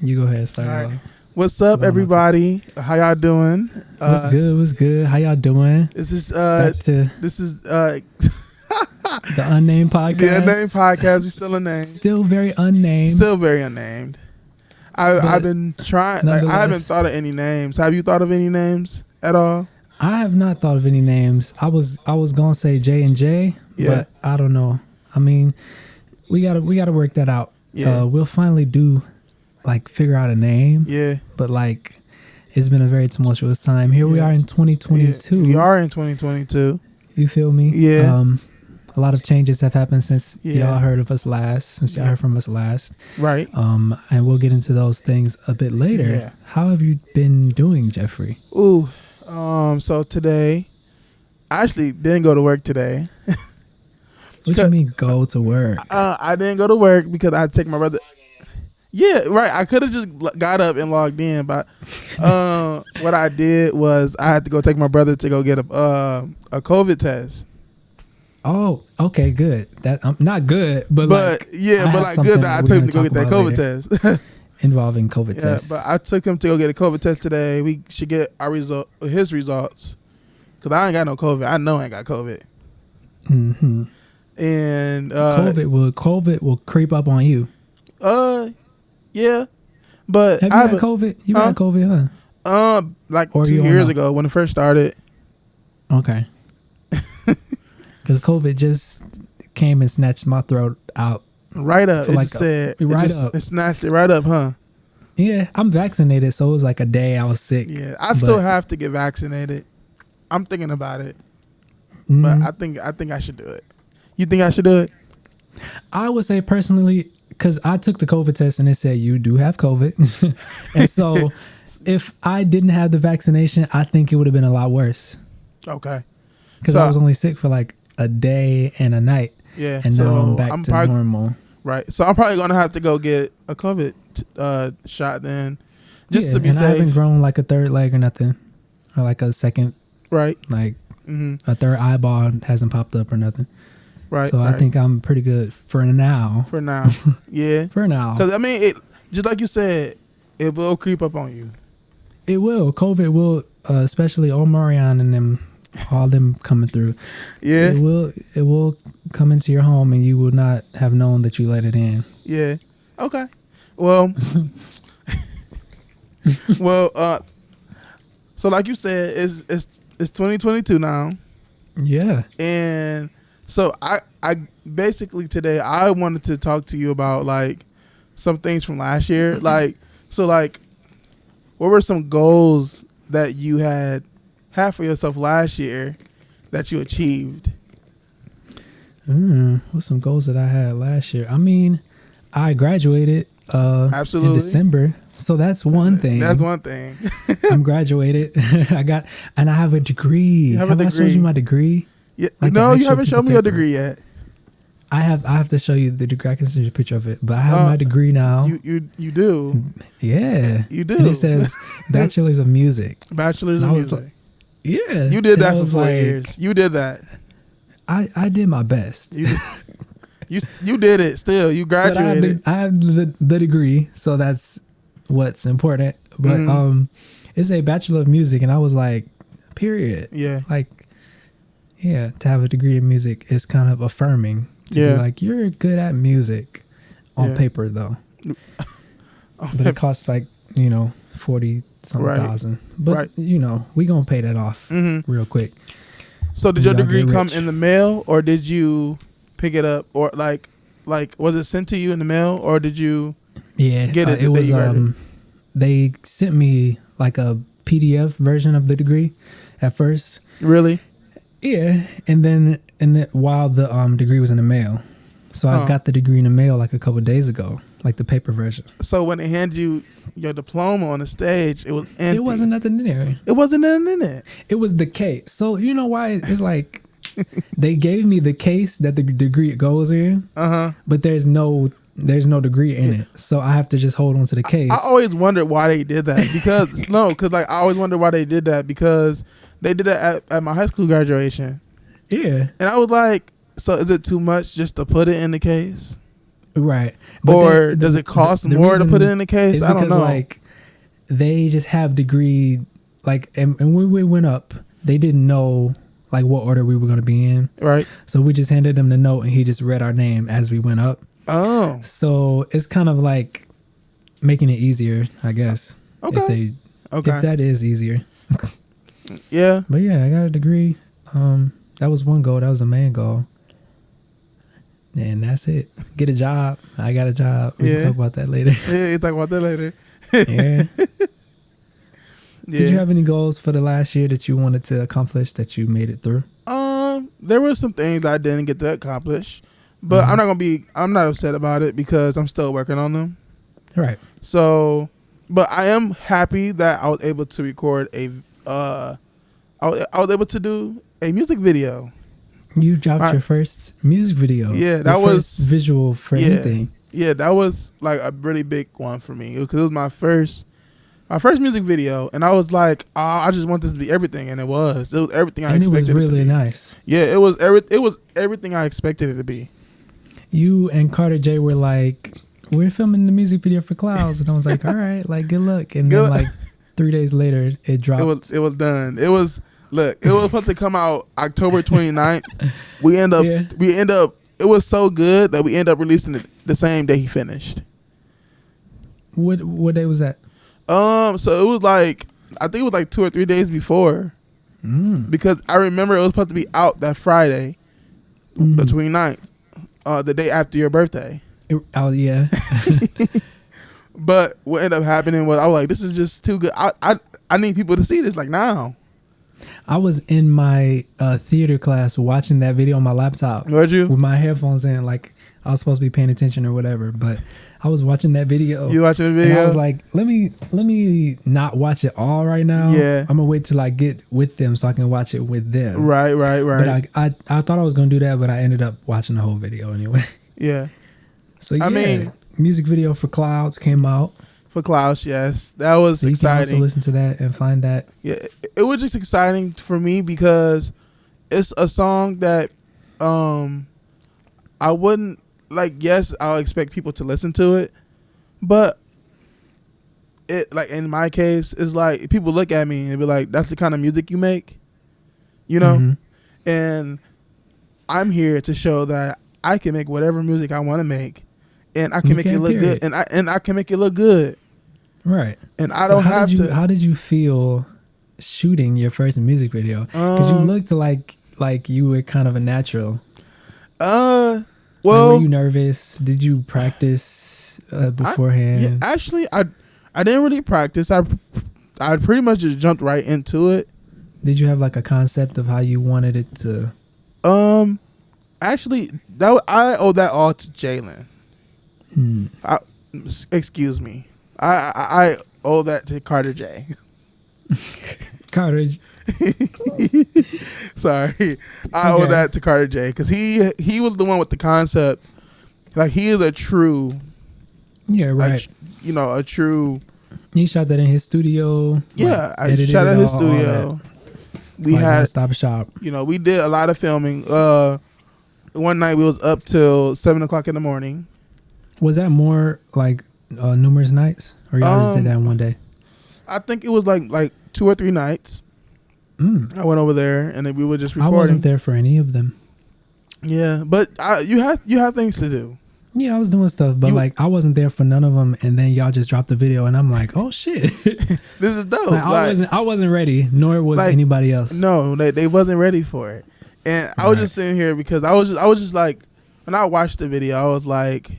You go ahead, start. All right. What's up, everybody? How y'all doing? What's good? What's good? How y'all doing? This is the unnamed podcast. The unnamed podcast. We still unnamed. Still very unnamed. Still very unnamed. I've been trying. Like, I haven't thought of any names. Have you thought of any names at all? I have not thought of any names. I was gonna say J&J, but I don't know. I mean, we gotta work that out. Yeah. We'll finally figure out a name. Yeah. But it's been a very tumultuous time. Here we are in 2022. We are in 2022. You feel me? Yeah. A lot of changes have happened since y'all heard of us last, since y'all heard from us last. Right. And we'll get into those things a bit later. Yeah. How have you been doing, Jeffrey? Ooh. So today, I actually didn't go to work today. What do you mean go to work? I didn't go to work because I had to take my brother. Yeah, right. I could have just got up and logged in, but what I did was I had to go take my brother to go get a COVID test. Oh, okay, good. That not good, but good that I took him to go get that COVID test involving COVID tests. Yeah, but I took him to go get a COVID test today. We should get his results, because I ain't got no COVID. I know I ain't got COVID. Mm-hmm. And COVID will creep up on you. Yeah, but have you had COVID? You had COVID, huh? Like 2 years ago when it first started. Okay. Because COVID just came and snatched my throat out. Right up. It snatched it right up, huh? Yeah, I'm vaccinated, so it was like a day I was sick. Yeah, I still have to get vaccinated. I'm thinking about it, but I think I should do it. You think I should do it? I would say personally, because I took the COVID test and it said you do have COVID, and so if I didn't have the vaccination, I think it would have been a lot worse. Okay. Because I was only sick for like a day and a night. Yeah. And now I'm back to normal. Right. So I'm probably going to have to go get a COVID shot then. Just to be safe. I haven't grown like a third leg or nothing. Or like a second. Right. Like a third eyeball hasn't popped up or nothing. Right. So I think I'm pretty good for now. For now. Yeah. For now. Because I mean, it just like you said, it will creep up on you. It will. COVID will, especially Omarion and them. All them coming through. Yeah. It will come into your home and you will not have known that you let it in. Yeah. Okay. Well, so like you said, it's 2022 now. Yeah. And so I basically today I wanted to talk to you about like some things from last year. What were some goals that you had for yourself last year that you achieved? What's some goals that I had last year? I mean, I graduated Absolutely. in December, so that's one thing. That's one thing. I'm graduated. I have a degree. You have a degree. I showed you my degree? Yeah. No, you haven't shown me your degree yet. I have to show you the degree. I can send you a picture of it, but I have my degree now. You do. Yeah, you do. And it says Bachelor's of Music. Bachelor's of Music. Yeah. You did that for 4 years. You did that. I did my best. You did it still. You graduated. But I have the degree, so that's what's important. But it's a Bachelor of Music, and I was like, period. Yeah. To have a degree in music is kind of affirming. To be like, you're good at music on paper, though. But it costs 40 something thousand. But we gonna pay that off real quick. So did your degree come in the mail, or did you pick it up, or like was it sent to you in the mail, or did you get it? It was they sent me like a PDF version of the degree at first. Really? Yeah, and then while the degree was in the mail, so I got the degree in the mail like a couple of days ago, like the paper version. So when they handed you your diploma on the stage, it was empty. It wasn't nothing in there. It wasn't nothing in it. It was the case. So you know why it's like they gave me the case that the degree goes in, but there's no degree in it, so I have to just hold on to the case. I always wondered why they did that because I always wondered why they did that because they did that at my high school graduation. Yeah, and I was like, so is it too much just to put it in the case? Right. But or does it cost more to put it in the case? I don't know. Like, they just have degree, like, and when we went up, they didn't know like what order we were going to be in. Right. So we just handed him the note and he just read our name as we went up. Oh. So it's kind of like making it easier, I guess. Okay. If that is easier. Yeah. But yeah, I got a degree. That was one goal. That was the main goal. And that's it. Get a job. I got a job. We can talk about that later. Yeah, you talk about that later. Yeah. Did you have any goals for the last year that you wanted to accomplish that you made it through? There were some things I didn't get to accomplish, but I'm not upset about it because I'm still working on them. Right. So, but I am happy that I was able to record I was able to do a music video. You dropped your first music video. Yeah, that was visual for anything. Yeah, that was like a really big one for me because it was my first music video, and I was like, I just want this to be everything, and it was everything I expected. And it was really nice. Yeah, it was everything I expected it to be. You and Carter J were like, we're filming the music video for Clouds, and I was like, all right, like good luck. And then like 3 days later, it dropped. It was done. It was supposed to come out October 29th. We end up. It was so good that we end up releasing it the same day he finished. What day was that? So it was like, I think it was like 2 or 3 days before, because I remember it was supposed to be out that Friday, the 29th, the day after your birthday. Yeah. But what ended up happening was I was like, this is just too good. I need people to see this like now. I was in my theater class watching that video on my laptop. Were you? With my headphones in, like I was supposed to be paying attention or whatever, but I was watching that video. You watching the video? And I was like, let me not watch it all right now. Yeah. I'm gonna wait till I get with them so I can watch it with them. Right. But I thought I was gonna do that, but I ended up watching the whole video anyway. Yeah. So yeah, I mean, music video for Clouds came out. For Clouds, yes, that was so exciting. You can also listen to that and find that. Yeah, it was just exciting for me because it's a song that I wouldn't like. Yes, I'll expect people to listen to it, but it like in my case, it's like people look at me and be like, "That's the kind of music you make," you know, and I'm here to show that I can make whatever music I want to make, and I can make it look good, and I can make it look good. Right. And I don't have to. How did you feel shooting your first music video? Because you looked like you were kind of a natural. Well, were you nervous? Did you practice beforehand? Yeah, actually, I didn't really practice. I pretty much just jumped right into it. Did you have like a concept of how you wanted it to? Actually, I owe that all to Jalen. Excuse me. I owe that to Carter J. Carter. Sorry, I owe that to Carter J because he was the one with the concept. Like he is a true. Yeah, right. A true. He shot that in his studio. Yeah, I shot at his studio. We had Stop Shop. We did a lot of filming. One night we was up till 7:00 in the morning. Was that more like numerous nights, or y'all just did that one day? I think it was like 2 or 3 nights. I went over there and then we were just recording. I wasn't there for any of them. Yeah, but you have things to do. Yeah, I was doing stuff, but I wasn't there for none of them. And then y'all just dropped the video, and I'm like, oh shit, this is dope. I wasn't ready, nor was anybody else. No, they wasn't ready for it. And I was just sitting here because I was just like, when I watched the video, I was like,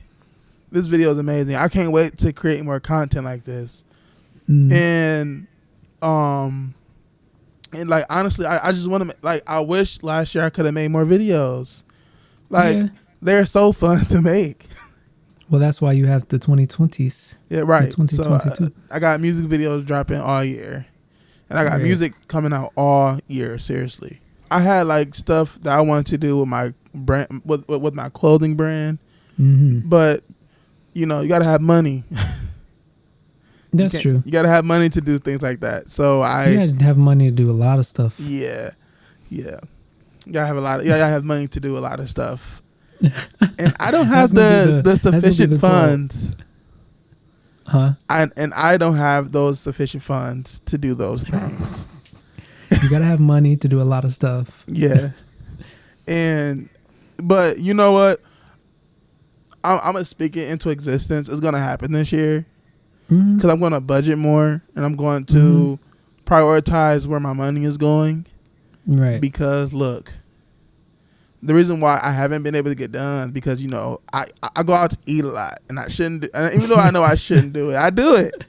this video is amazing. I can't wait to create more content like this. And like honestly, I just want to I wish last year I could have made more videos. They're so fun to make. Well, that's why you have the 2020s. Yeah, right. 2022. So I got music videos dropping all year, and I got music coming out all year. Seriously, I had stuff that I wanted to do with my brand, with my clothing brand, but you gotta have money. That's true. You gotta have money to do things like that. So you gotta have money to do a lot of stuff. Yeah. You gotta have money to do a lot of stuff. and I don't have the sufficient funds. Huh? I don't have those sufficient funds to do those things. You gotta have money to do a lot of stuff. Yeah. But you know what? I'm gonna speak it into existence. It's gonna happen this year because I'm gonna budget more and I'm going to prioritize where my money is going. Right. Because look, the reason why I haven't been able to get done because I go out to eat a lot and I shouldn't do, and even though I know I shouldn't do it, I do it.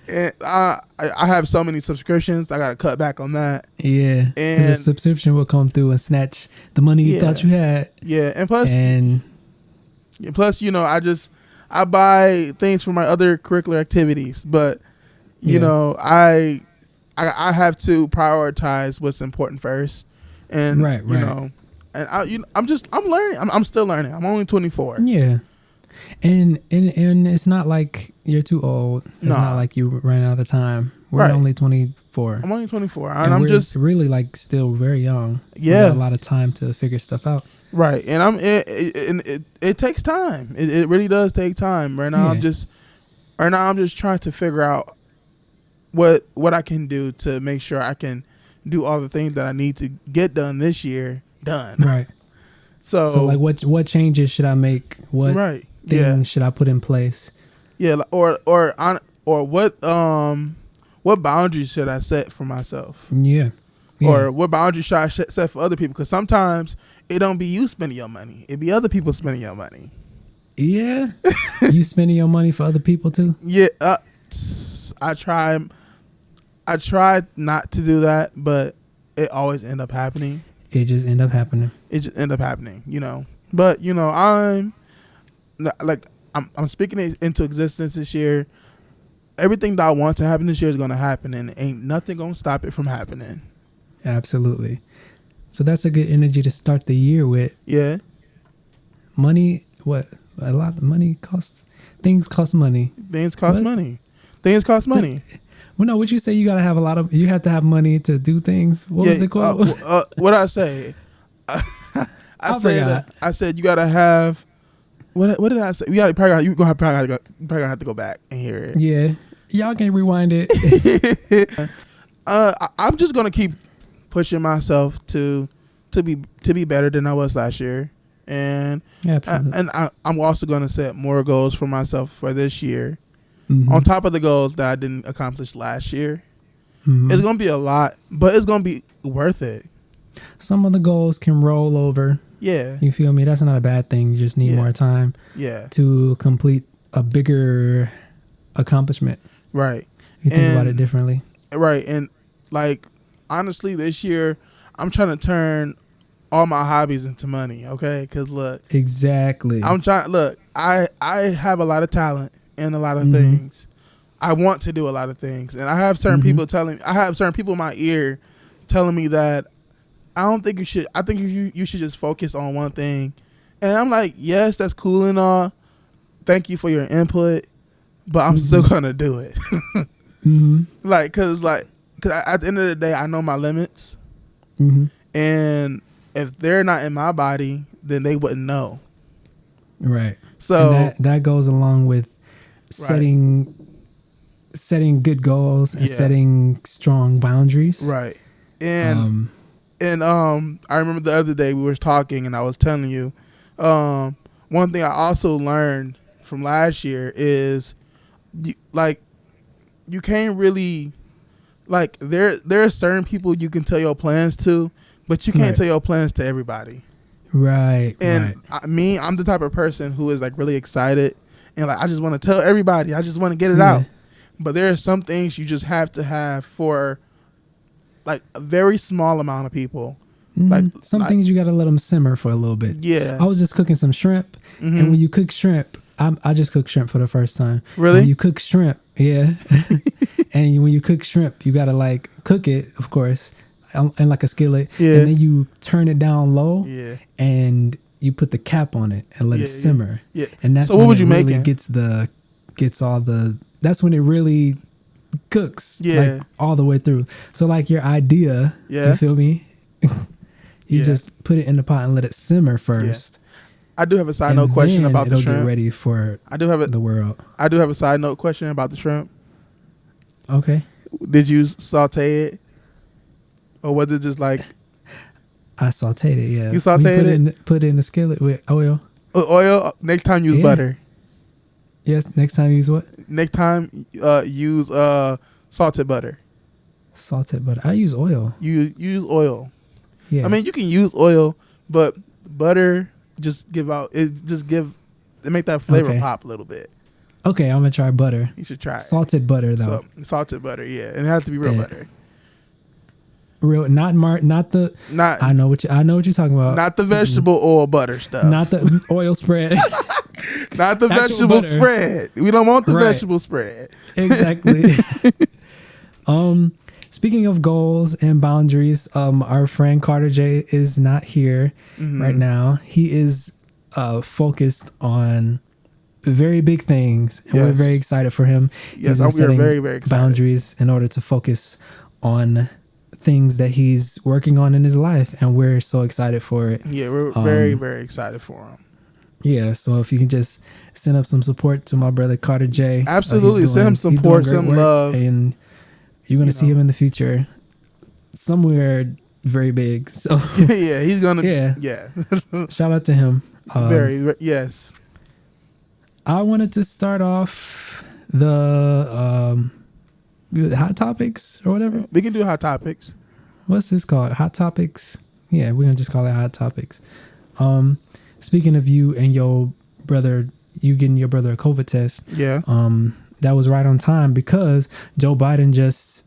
And I have so many subscriptions. I gotta cut back on that. Yeah, and the subscription will come through and snatch the money you thought you had. Yeah, and plus, I buy things for my other curricular activities, but you know, I have to prioritize what's important first, and you know, and I'm learning. I'm still learning. I'm only 24. Yeah. And it's not like you're too old. It's not like you ran out of time. We're only 24. I'm only 24. And I'm just really like still very young. Yeah. We got a lot of time to figure stuff out. Right. And it takes time. It really does take time. Right now I'm just trying to figure out what I can do to make sure I can do all the things that I need to get done this year done. Right. So like what changes should I make? What things should I put in place? Yeah, or what boundaries should I set for myself? Yeah. Or what boundaries should I set for other people? Because sometimes it don't be you spending your money; it be other people spending your money. Yeah, you spending your money for other people too. Yeah, I try not to do that, but it always end up happening. It just end up happening. You know. But you know, I'm speaking it into existence this year. Everything that I want to happen this year is going to happen, and ain't nothing going to stop it from happening. Absolutely. So that's a good energy to start the year with. Yeah. Money, what? A lot of money costs. Things cost money. Things cost money. Well, no, would you say you got to have you have to have money to do things? What was the quote? What I say? I said you got to have, what did I say? You're probably gonna have to go back and hear it. Yeah. Y'all can rewind it. I'm just going to keep pushing myself to be better than I was last year. And I'm also going to set more goals for myself for this year. On top of the goals that I didn't accomplish last year. It's going to be a lot, but it's going to be worth it. Some of the goals can roll over. Yeah. You feel me? That's not a bad thing. You just need more time to complete a bigger accomplishment. Right. You think about it differently. Right. And like, honestly, this year, I'm trying to turn all my hobbies into money. Okay. Because look. Exactly. I have a lot of talent in a lot of things. I want to do a lot of things. And I have certain people in my ear telling me that I don't think you should. I think you should just focus on one thing. And I'm like, yes, that's cool and all. Thank you for your input, but I'm still gonna do it. Cause at the end of the day, I know my limits, and if they're not in my body, then they wouldn't know. Right. So and that goes along with setting good goals and setting strong boundaries. Right. And I remember the other day we were talking and I was telling you, one thing I also learned from last year is you can't really, like, there are certain people you can tell your plans to, but you can't tell your plans to everybody. Right. And I'm the type of person who is like really excited and like, I just want to tell everybody, I just want to get it out. But there are some things you just have to have for like a very small amount of people. Like some things you got to let them simmer for a little bit. Yeah. I was just cooking some shrimp, and when you cook shrimp, I just cooked shrimp for the first time. Really? When you cook shrimp, and when you cook shrimp, you got to like cook it, of course, in like a skillet, and then you turn it down low, and you put the cap on it and let it simmer. Yeah. And that's so what would you make it? Gets all the. That's when it really cooks, like all the way through. So like your idea, you feel me? You just put it in the pot and let it simmer first, I do have a side and note question then about the it'll shrimp. get ready for the world. I do have a side note question about the shrimp. Okay. Did you saute it, or was it just like? I sauteed it. Yeah. You sauteed it. Put it in the skillet with oil. Oil. Next time use butter. Yes. Next time use what? Next time use salted butter. Salted butter. I use oil. You use oil. Yeah. I mean, you can use oil, but butter it make that flavor pop a little bit. Okay, I'm gonna try butter. You should try salted butter though. Salted butter, yeah, and it has to be real butter. Real, not the. Not. I know what you're talking about. Not the vegetable oil butter stuff. Not the oil spread. Not the vegetable butter. Spread. We don't want the vegetable spread. Exactly. Speaking of goals and boundaries, our friend Carter J is not here right now. He is focused on very big things, and we're very excited for him. Yes, we are very, very excited. Boundaries in order to focus on things that he's working on in his life, and we're so excited for it. Yeah, we're very, very excited for him. Yeah, so if you can just send up some support to my brother Carter J. Absolutely, send him support, send him love. And you're going to see him in the future somewhere very big. So yeah, he's going to. Yeah. Shout out to him. Yes. I wanted to start off the hot topics or whatever. We can do hot topics. What's this called? Hot topics? Yeah, we're going to just call it hot topics. Speaking of you and your brother, you getting your brother a COVID test. Yeah. That was right on time because Joe Biden just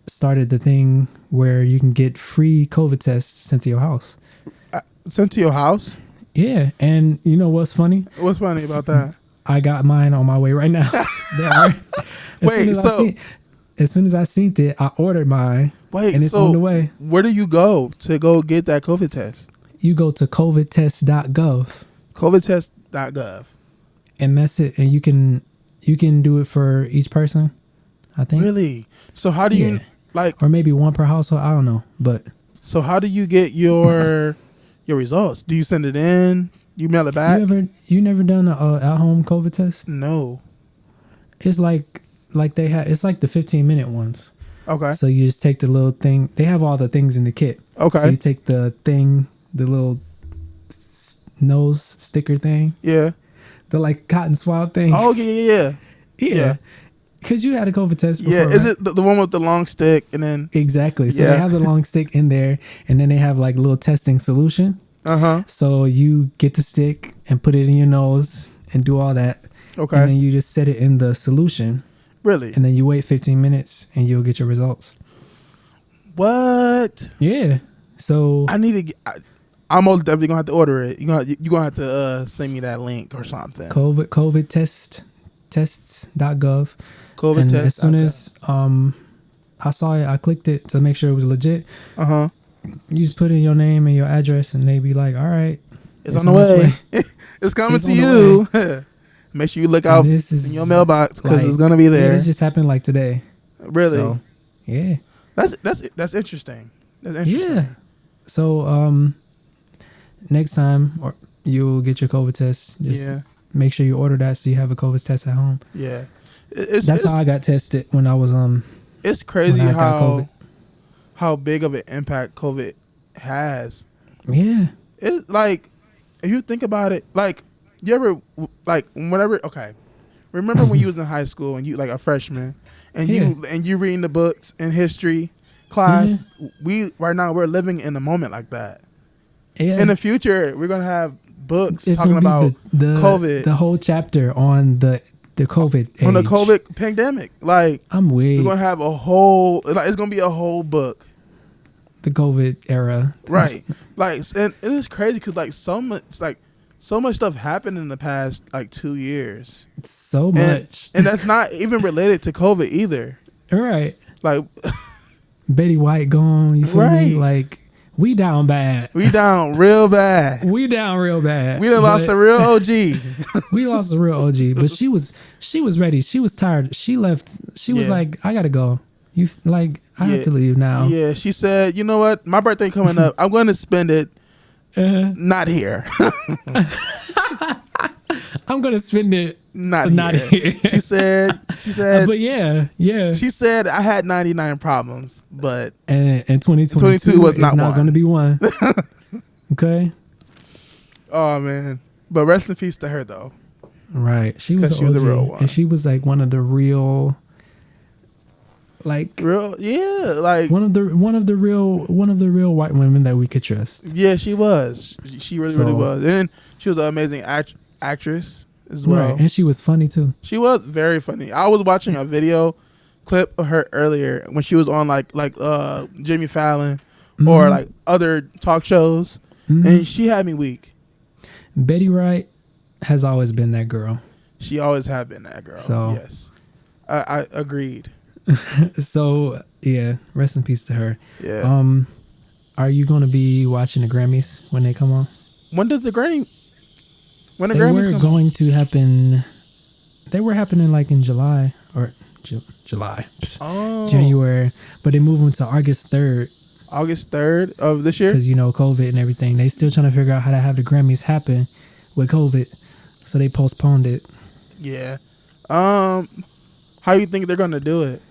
started the thing where you can get free COVID tests sent to your house. Sent to your house? Yeah. And you know what's funny? What's funny about that? I got mine on my way right now. As soon as I seen it, I ordered mine. Wait, and it's on the way. Where do you go to go get that COVID test? You go to covidtest.gov. Covidtest.gov. And that's it. And you can do it for each person, I think. Really? So how do you or maybe one per household? I don't know. But so how do you get your results? Do you send it in? You mail it back? You never done a at-home COVID test? No. It's like they have. It's like the 15-minute ones. Okay. So you just take the little thing. They have all the things in the kit. Okay. So you take the thing, the little nose sticker thing. Yeah. The like cotton swab thing. Oh yeah. Because you had a COVID test before. Yeah. Right? Is it the one with the long stick and then? Exactly. So they have the long stick in there, and then they have like a little testing solution. So you get the stick and put it in your nose and do all that. Okay. And then you just set it in the solution. Really? And then you wait 15 minutes and you'll get your results. What? Yeah. So I need to get. I'm most definitely gonna have to order it. You're gonna have to send me that link or something. COVID tests.gov. COVID and test. As soon as I saw it, I clicked it to make sure it was legit. You just put in your name and your address, and they be like, "All right, it's on the way. It's coming to you." Make sure you look out in your mailbox because it's gonna be there. This just happened like today. Really? So, yeah. That's interesting. That's interesting. Yeah. So next time you'll get your COVID test. Just make sure you order that so you have a COVID test at home. Yeah. That's how I got tested when I was It's crazy how big of an impact COVID has. Yeah. It's like if you think about it, like you ever like whenever remember when you was in high school and you like a freshman and you reading the books in history class, we're living in a moment like that. Yeah. In the future, we're gonna have books talking about COVID. The whole chapter on the COVID on age. the COVID pandemic. Like I'm weird. We're gonna have a whole it's gonna be a whole book. The COVID era. Right. Like and it is crazy because like so much stuff happened in the past like 2 years. So much. And that's not even related to COVID either. Right. Like Betty White gone, you feel me? Like we down bad. We down real bad. We down real bad. We done lost the real OG. We lost the real OG. But she was ready. She was tired. She left. She was like, I gotta go. I have to leave now. Yeah, she said, you know what? My birthday coming up. I'm going to spend it Not here. I'm gonna spend it. Not here. She said. But yeah. She said I had 99 problems, but and 2022 was not going to be one. Okay. Oh man, but rest in peace to her though. Right, she was the real one, and she was like one of the real, like real, yeah, like one of the real white women that we could trust. Yeah, she was. She really was, and she was an amazing actress as well. Right, and she was funny too. She was very funny. I was watching a video clip of her earlier when she was on like Jimmy Fallon or like other talk shows, and she had me weak. Betty Wright has always been that girl. She always had been that girl. So yes, I agreed. So yeah, rest in peace to her. Yeah. Are you going to be watching the Grammys when they come on? When did the Grammys? When the they Grammys were going to happen. They were happening like in July or July, January, but they moved them to August 3rd. August 3rd of this year? Because, COVID and everything. They still trying to figure out how to have the Grammys happen with COVID. So they postponed it. Yeah. How you think they're going to do it?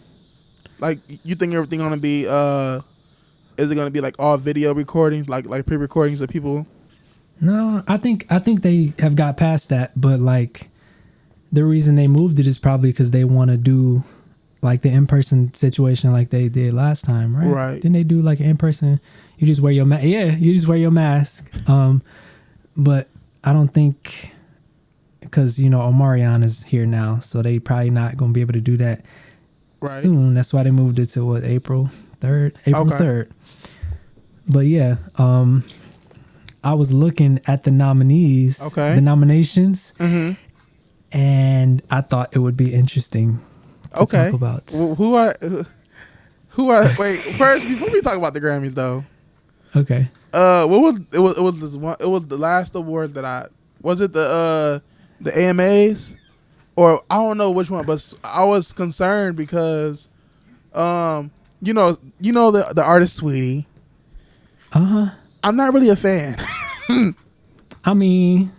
Like, you think everything going to be, is it going to be like all video recordings, like pre-recordings of people? No, I think they have got past that. But like, the reason they moved it is probably because they want to do like the in-person situation like they did last time, right? Right. Didn't they do like an in-person? You just wear your mask. Yeah, you just wear your mask. But I don't think, because Omarion is here now, so they probably not going to be able to do that soon. That's why they moved it to April 3rd. April 3rd. But yeah, I was looking at the nominees, the nominations, and I thought it would be interesting to talk about. Who are wait, first before we talk about the Grammys though. Okay. What was it was this one, it was the last award that was it the AMAs, or I don't know which one, but I was concerned because the artist Sweetie. I'm not really a fan. I mean,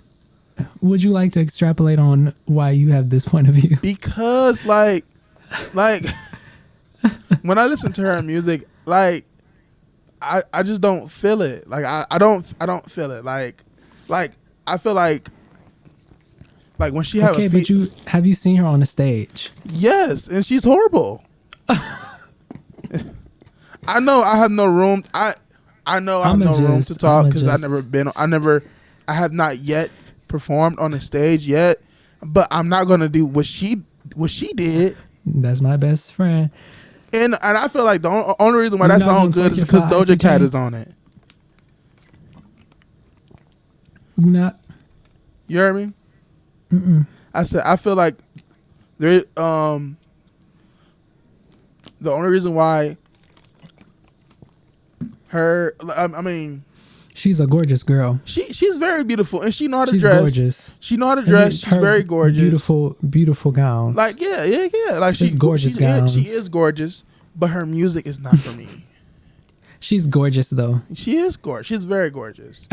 would you like to extrapolate on why you have this point of view? Because like when I listen to her music, like I just don't feel it. Like I don't feel it. Like I feel like when she have but have you seen her on the stage? Yes, and she's horrible. I know I have no room. I know I have no room to talk because I have not yet performed on the stage yet, but I'm not gonna do what she did. That's my best friend. And I feel like the only reason why that song good is because Doja Cat is on it. You not? You heard me? I said I feel like there. The only reason why her, I mean, she's a gorgeous girl. She's very beautiful, and she know how to she's dress. Gorgeous. She know how to dress. She's very gorgeous. Beautiful gowns. Like yeah. Like she's gorgeous gowns. She is gorgeous, but her music is not for me. She's gorgeous though. She is gorgeous. She's very gorgeous.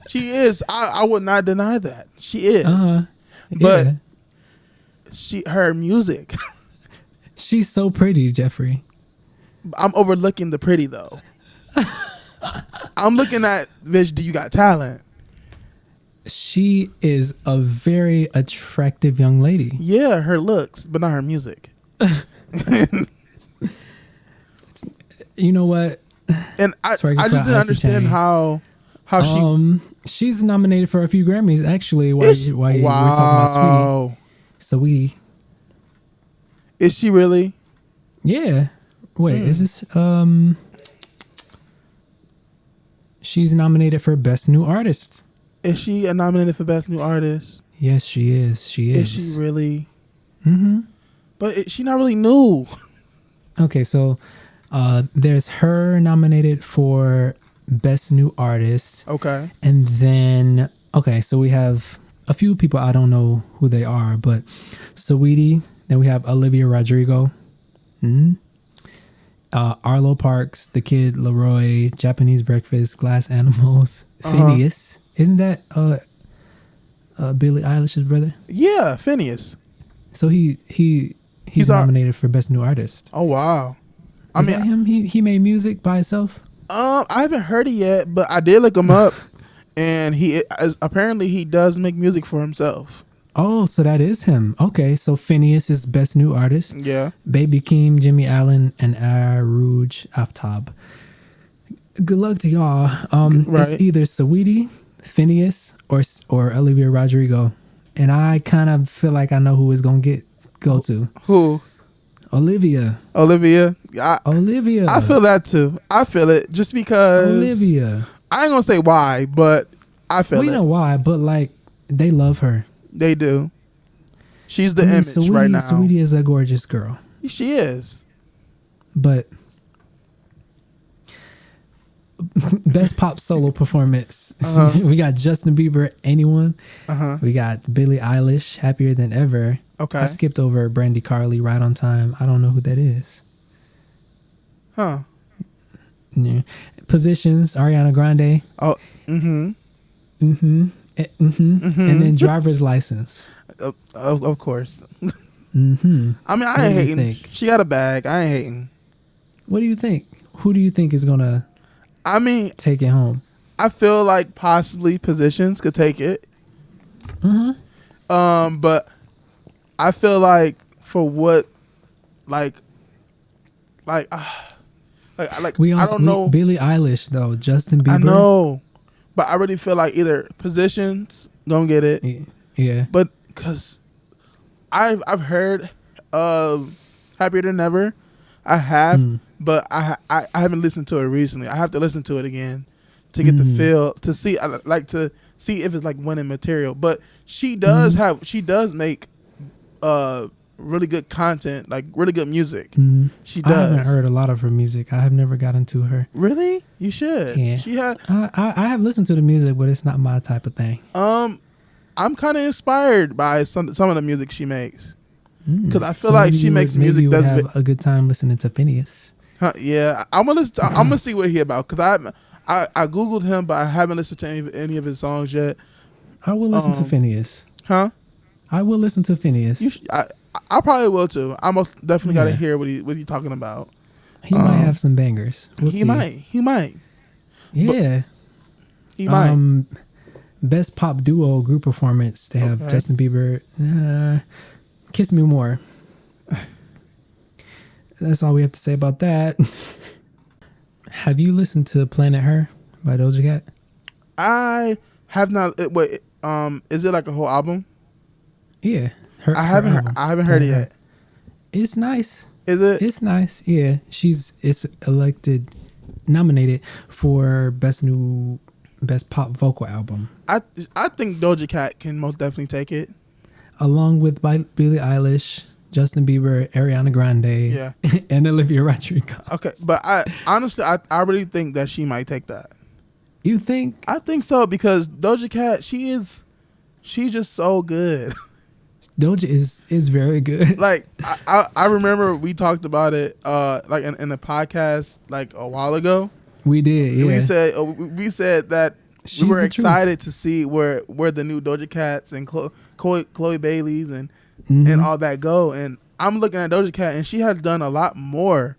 She is. I would not deny that. She is. But her music. She's so pretty, Jeffrey. I'm overlooking the pretty though. I'm looking at, bitch, do you got talent? She is a very attractive young lady. Yeah, her looks, but not her music. You know what? And I just didn't understand how she's nominated for a few Grammys actually. Why we're talking about Sweetie. Is she really? Yeah. Wait, is this she's nominated for Best New Artist. Is she nominated for Best New Artist? Yes, she is. She is. Is she really? But she not really new. Okay, so there's her nominated for Best New Artist. Okay. And then, so we have a few people, I don't know who they are, but Saweetie. Then we have Olivia Rodrigo. Arlo Parks, The Kid Leroy, Japanese Breakfast, Glass Animals, Phineas. Isn't that Billie Eilish's brother? Yeah, Phineas. So he's nominated for Best New Artist. Oh wow! Is that him? He made music by himself. I haven't heard it yet, but I did look him up, and apparently he does make music for himself. Oh, so that is him. Okay, so Phineas is Best New Artist. Yeah. Baby Keem, Jimmy Allen, and Arooj Aftab. Good luck to y'all. Right. It's either Saweetie, Phineas, or Olivia Rodrigo, and I kind of feel like I know who it's gonna go to. Who? Olivia. Olivia. Olivia. I feel that too. I feel it just because. Olivia. I ain't gonna say why, but I feel it. We know why, but like they love her. They do. She's the image Saweetie, right now. Saweetie is a gorgeous girl. She is. But best pop solo performance. We got Justin Bieber, Anyone. We got Billie Eilish, Happier Than Ever. Okay. I skipped over Brandy Carly, Right on Time. I don't know who that is. Huh. Yeah. Positions, Ariana Grande. Oh. And then Driver's License. Of course. I mean, I ain't hating. She got a bag. I ain't hating. What do you think? Who do you think is gonna take it home? I feel like possibly Positions could take it. But I feel like for what I don't know. Billie Eilish though, Justin Bieber. I know. But I really feel like either Positions gonna get it. Yeah. But because I've heard Happier Than Ever. I have, but I haven't listened to it recently. I have to listen to it again to get the feel, to see to see if it's like winning material. But she does make really good content, like really good music. She does. I haven't heard a lot of her music. I have never got into her. Really? You should. Yeah. She had. I have listened to the music, but it's not my type of thing. I'm kind of inspired by some of the music she makes, because I feel like she makes music. Maybe you would have a good time listening to Phineas. Yeah, I'm gonna see what he about, because I googled him, but I haven't listened to any of his songs yet. I will listen to Phineas. Huh? I will listen to Phineas. I probably will too. I most definitely got to hear what he talking about. He might have some bangers. He might. Yeah. He might. Best pop duo group performance. They have Justin Bieber, Kiss Me More. That's all we have to say about that. Have you listened to Planet Her by Doja Cat? I have not. Wait, is it like a whole album? Yeah. I haven't heard it yet. It's nice. Is it? It's nice. Yeah. It's nominated for best pop vocal album. I think Doja Cat can most definitely take it. Along with Billie Eilish, Justin Bieber, Ariana Grande, and Olivia Rodrigo. Okay, but I honestly really think that she might take that. You think? I think so, because Doja Cat, she's just so good. Doja is very good. Like I remember we talked about it like in a podcast like a while ago. We did, yeah. We said that we were excited to see where the new Doja Cats and Chloe Bailey's and all that go. And I'm looking at Doja Cat, and she has done a lot more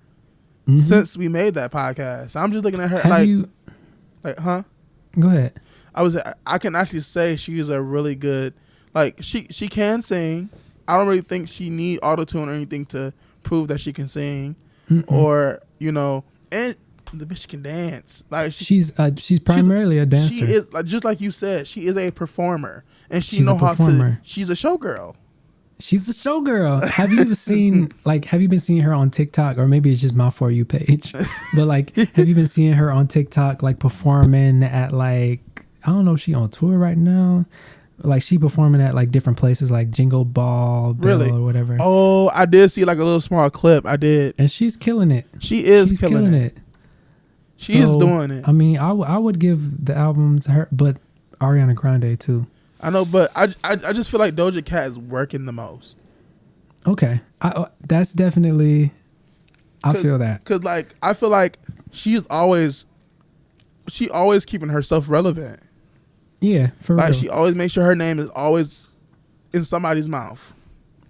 since we made that podcast. I'm just looking at her huh? Go ahead. I can actually say she's a really good, like she can sing. I don't really think she need auto-tune or anything to prove that she can sing, or and the bitch can dance. Like she's primarily a dancer. She is, like, just like you said, she is a performer, and she's a showgirl. She's a showgirl. Have you been seeing her on TikTok, or maybe it's just my For You page? But like, have you been seeing her on TikTok like performing at like, I don't know if she on tour right now. Like she performing at like different places like Jingle Ball, Bill, or whatever. Oh, I did see like a little small clip. I did, and she's killing it. She's killing it. She is doing it. I mean, I would give the album to her, but Ariana Grande too. I know, but I just feel like Doja Cat is working the most. Okay, that's definitely I feel that. Cause like I feel like she always keeping herself relevant. Yeah, for like, real. She always makes sure her name is always in somebody's mouth.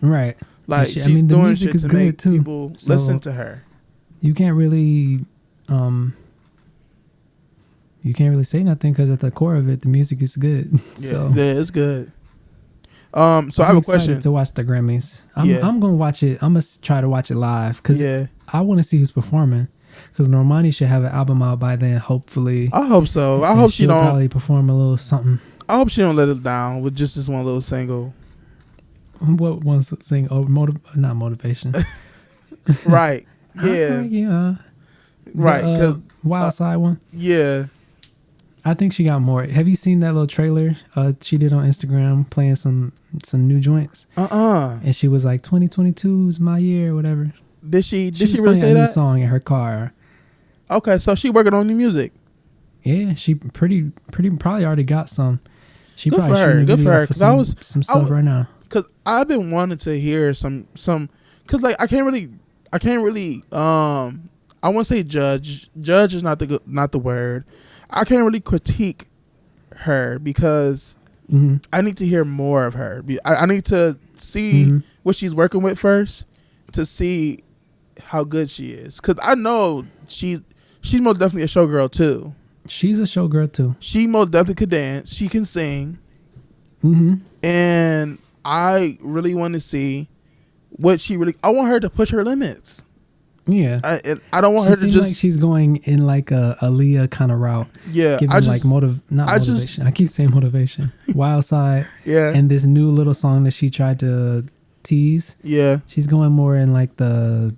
Right. Like she's doing the music shit is to good make too. people listen to her. You can't really say nothing because at the core of it, the music is good. Yeah, it's good. So I'm I have a excited question to watch the Grammys. I'm gonna watch it. I'm gonna try to watch it live because I want to see who's performing. Because Normani should have an album out by then, hopefully. I hope so. I hope she don't probably perform a little something. I hope she don't let us down with just this one little single. What one's sing? Oh, not motivation. Right. Yeah. Right. Because Wild Side one. Yeah. I think she got more. Have you seen that little trailer she did on Instagram playing some new joints? And she was like, 2022 is my year or whatever. Did she playing really say a that? new song in her car. Okay, so she working on new music. Yeah, she pretty probably already got some. She Good probably for her. Good for her. Because some stuff right now. Because I've been wanting to hear some. Because like I can't really. I wouldn't say judge. Judge is not the word. I can't really critique her because I need to hear more of her. I need to see what she's working with first to see how good she is. Because I know she's most definitely a showgirl too. She's a showgirl too. She most definitely could dance. She can sing. And I really want to see what I want her to push her limits. Yeah. I don't want her to just. Like she's going in like a Aaliyah kind of route. Yeah. Giving like motivation. I keep saying motivation. Wild Side. Yeah. And this new little song that she tried to tease. Yeah. She's going more in like the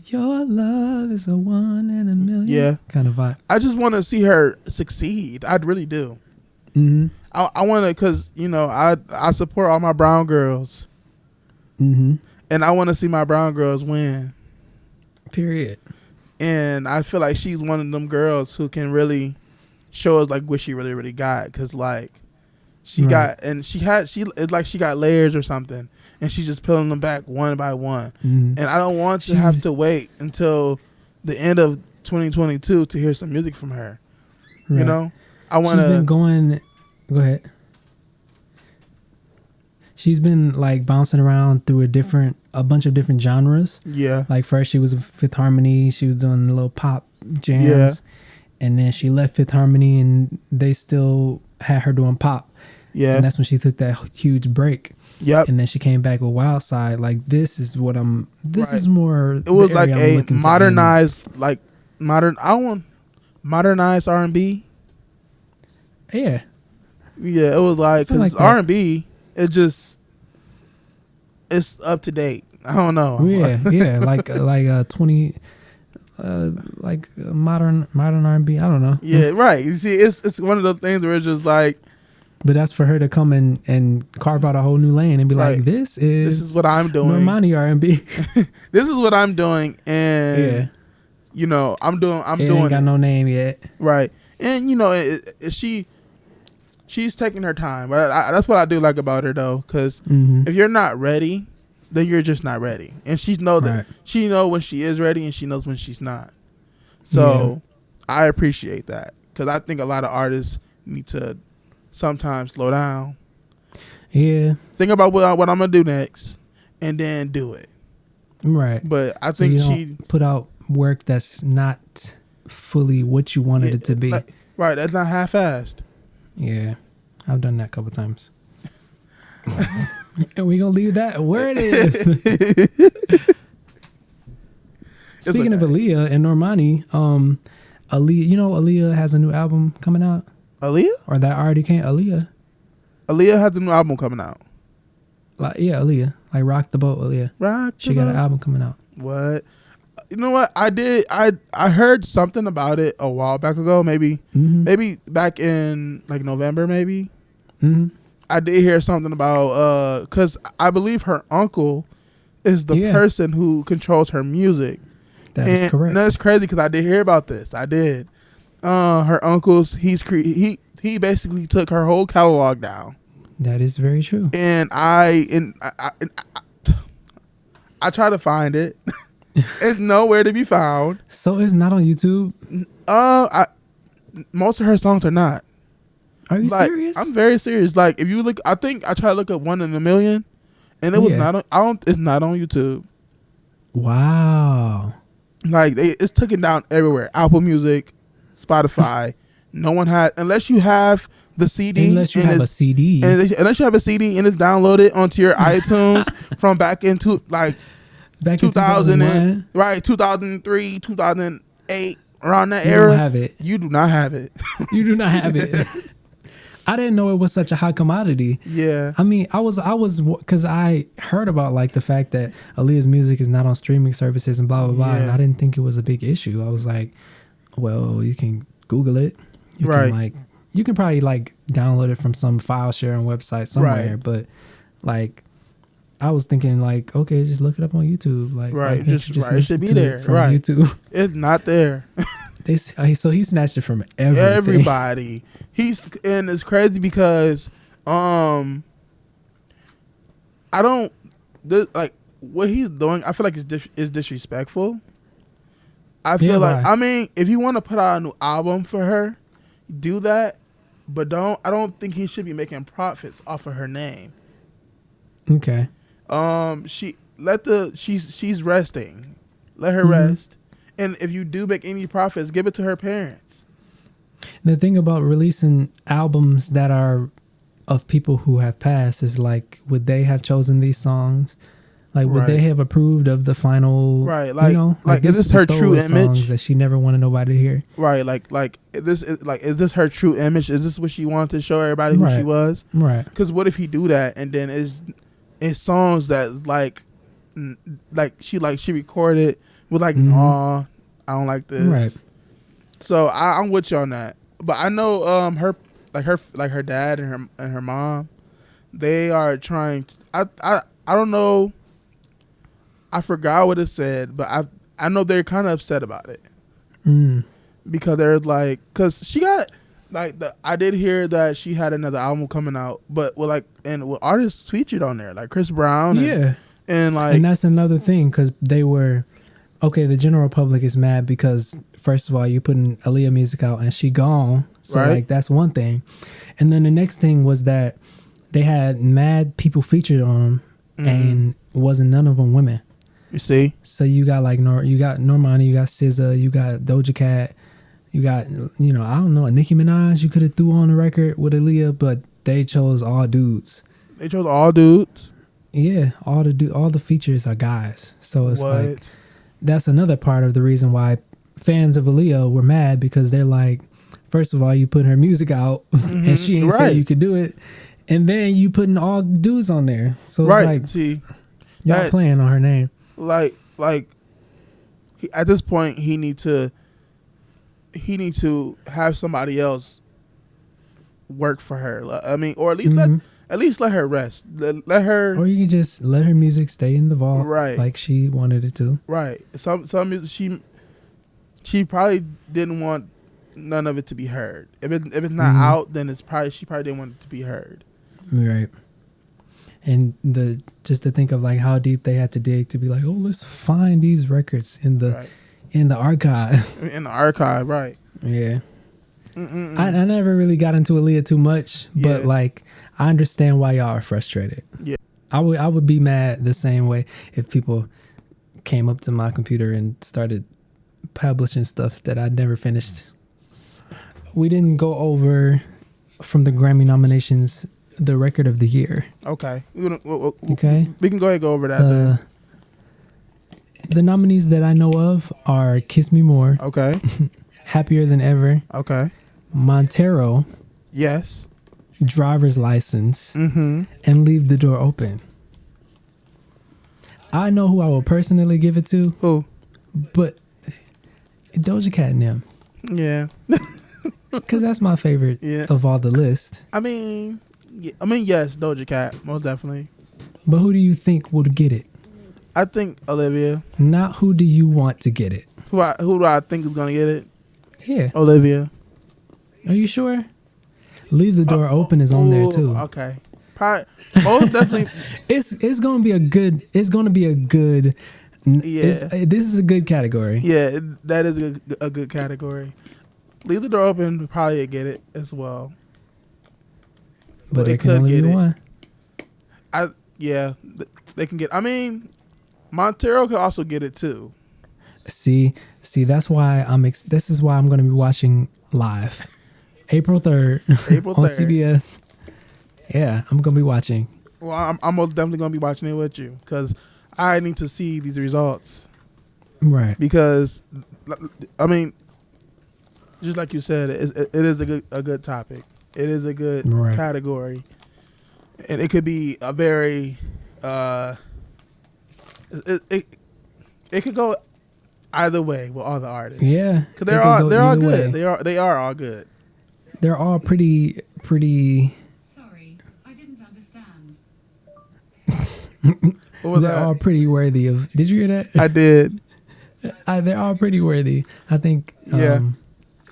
your love is a 1 in a million kind of vibe. I just want to see her succeed. I really do. I want to, because I support all my brown girls. And I want to see my brown girls win. Period. And I feel like she's one of them girls who can really show us like what she really, really got. Because like she got, and it's like she got layers or something. And she's just peeling them back one by one. And I don't want to have to wait until the end of 2022 to hear some music from her. Right. I want to. She's been going. Go ahead. She's been like bouncing around through a bunch of different genres. Yeah. Like first she was with Fifth Harmony. She was doing little pop jams. Yeah. And then she left Fifth Harmony and they still had her doing pop. Yeah. And that's when she took that huge break. Yep. And then she came back with Wild Side. Like this is what this is more. It was like a modernized, modernized R&B. Yeah. Yeah, it was like, because like R&B, it's up to date. I don't know. Yeah, like 20, like modern R&B. I don't know. Yeah, right. You see, it's one of those things where it's just like. But that's for her to come and carve out a whole new lane and be like, this is what I'm doing. Normani R&B. This is what I'm doing, and I'm doing. Ain't got no name yet. Right, and she's taking her time. But that's what I do like about her though, because if you're not ready, then you're just not ready, and she knows that. She knows when she is ready, and she knows when she's not. So I appreciate that, because I think a lot of artists need to sometimes slow down. Yeah. Think about what I'm gonna do next, and then do it. Right. But I think she put out work that's not fully what you wanted it to be. Right. That's not half-assed. Yeah, I've done that a couple times. And we're gonna leave that where it is. Speaking of Aaliyah and Normani, Aaliyah, Aaliyah has a new album coming out. Aaliyah? Or that already came. Aaliyah has a new album coming out. Like Aaliyah. Like Rock the Boat, Aaliyah. She got an album coming out. What? You know what? I heard something about it a while back ago. Maybe back in like November, maybe. I did hear something about because I believe her uncle is the person who controls her music. That is correct. And that's crazy because I did hear about this. I did. Her uncle's he basically took her whole catalog down. That is very true. And I try to find it. It's nowhere to be found. So it's not on YouTube? Most of her songs are not. Are you serious? I'm very serious. Like, if you look, I think I tried to look up One in a Million, and it was not on. It's not on YouTube. Wow. Like, it's taken down everywhere. Apple Music, Spotify. No one had, unless you have the CD. Unless you have a CD. Unless you have a CD and it's downloaded onto your iTunes from back into back 2000 and, right, 2003, 2008, around that era. You don't have it. You do not have it. You do not have it. I didn't know it was such a hot commodity. Yeah. I mean, I was because I heard about like the fact that Aaliyah's music is not on streaming services and blah blah blah, and I didn't think it was a big issue. I was like, well, you can Google it. You can probably like download it from some file sharing website somewhere, but like I was thinking like, okay, just look it up on YouTube. Like, it should be there. From YouTube. It's not there. So he snatched it from everybody. And it's crazy because I don't like what he's doing. I feel like is disrespectful. I feel like, I mean, if you want to put out a new album for her, do that, but I don't think he should be making profits off of her name. Okay. She's resting. Let her rest. And if you do make any profits, give it to her parents. The thing about releasing albums that are of people who have passed is like, would they have chosen these songs? Like, would they have approved of the final? Right, like, is this her true image that she never wanted nobody to hear? Right, is this her true image? Is this what she wanted to show everybody who she was? Right. Because what if he do that and then it's songs that she recorded with nah, I don't like this. Right. So I'm with you on that. But I know her dad and her mom, they are trying to, I don't know. I forgot what it said, but I know they're kind of upset about it. Because there's because she got I did hear that she had another album coming out, but with artists featured on there, like Chris Brown. And that's another thing, because they were, the general public is mad because first of all, you're putting Aaliyah music out and she gone. So that's one thing. And then the next thing was that they had mad people featured on them and wasn't none of them women. You see? So you got you got Normani, you got SZA, you got Doja Cat, you got, I don't know, a Nicki Minaj you could have threw on the record with Aaliyah, but they chose all dudes. They chose all dudes? Yeah, all the features are guys. So it's that's another part of the reason why fans of Aaliyah were mad, because they're like, first of all, you put her music out and she ain't say you could do it, and then you putting all dudes on there. So it's y'all playing on her name. At this point, he need to have somebody else work for her. I mean, or at least let her rest. Let her, or you can just let her music stay in the vault, like she wanted it to. Right. Some music she probably didn't want none of it to be heard. If it's not out, then she probably didn't want it to be heard. Right. And just to think of how deep they had to dig to be like, let's find these records in the archive. In the archive, right? Yeah. I never really got into Aaliyah too much, but I understand why y'all are frustrated. Yeah. I would be mad the same way if people came up to my computer and started publishing stuff that I'd never finished. We didn't go over from the Grammy nominations the record of the year. Okay. Okay. We can go ahead and go over that then. The nominees that I know of are Kiss Me More. Okay. Happier Than Ever. Okay. Montero. Yes. Driver's License. And Leave the Door Open. I know who I will personally give it to. Who? But Doja Cat and them. Yeah. Because that's my favorite of all the list. I mean, yes, Doja Cat, most definitely. But who do you think would get it? I think Olivia. Not who do you want to get it? Who do I think is going to get it? Yeah. Olivia. Are you sure? Leave the Door Open is on there too. Okay. Probably, most definitely. It's going to be a good This is a good category. Yeah, that is a good category. Leave the door open, probably get it as well. But there can only be one. They can get. I mean, Montero could also get it too. See, that's why this is why I'm going to be watching live, April 3rd, on CBS. Yeah, I'm going to be watching. Well, I'm most definitely going to be watching it with you because I need to see these results. Right. Because, I mean, just like you said, it is a good topic. It is a good category, and it could be a very it could go either way with all the artists. Yeah, because they're all good. They are all good. They're all pretty. Sorry, I didn't understand. They're all pretty worthy of. Did you hear that? I did. They're all pretty worthy. I think.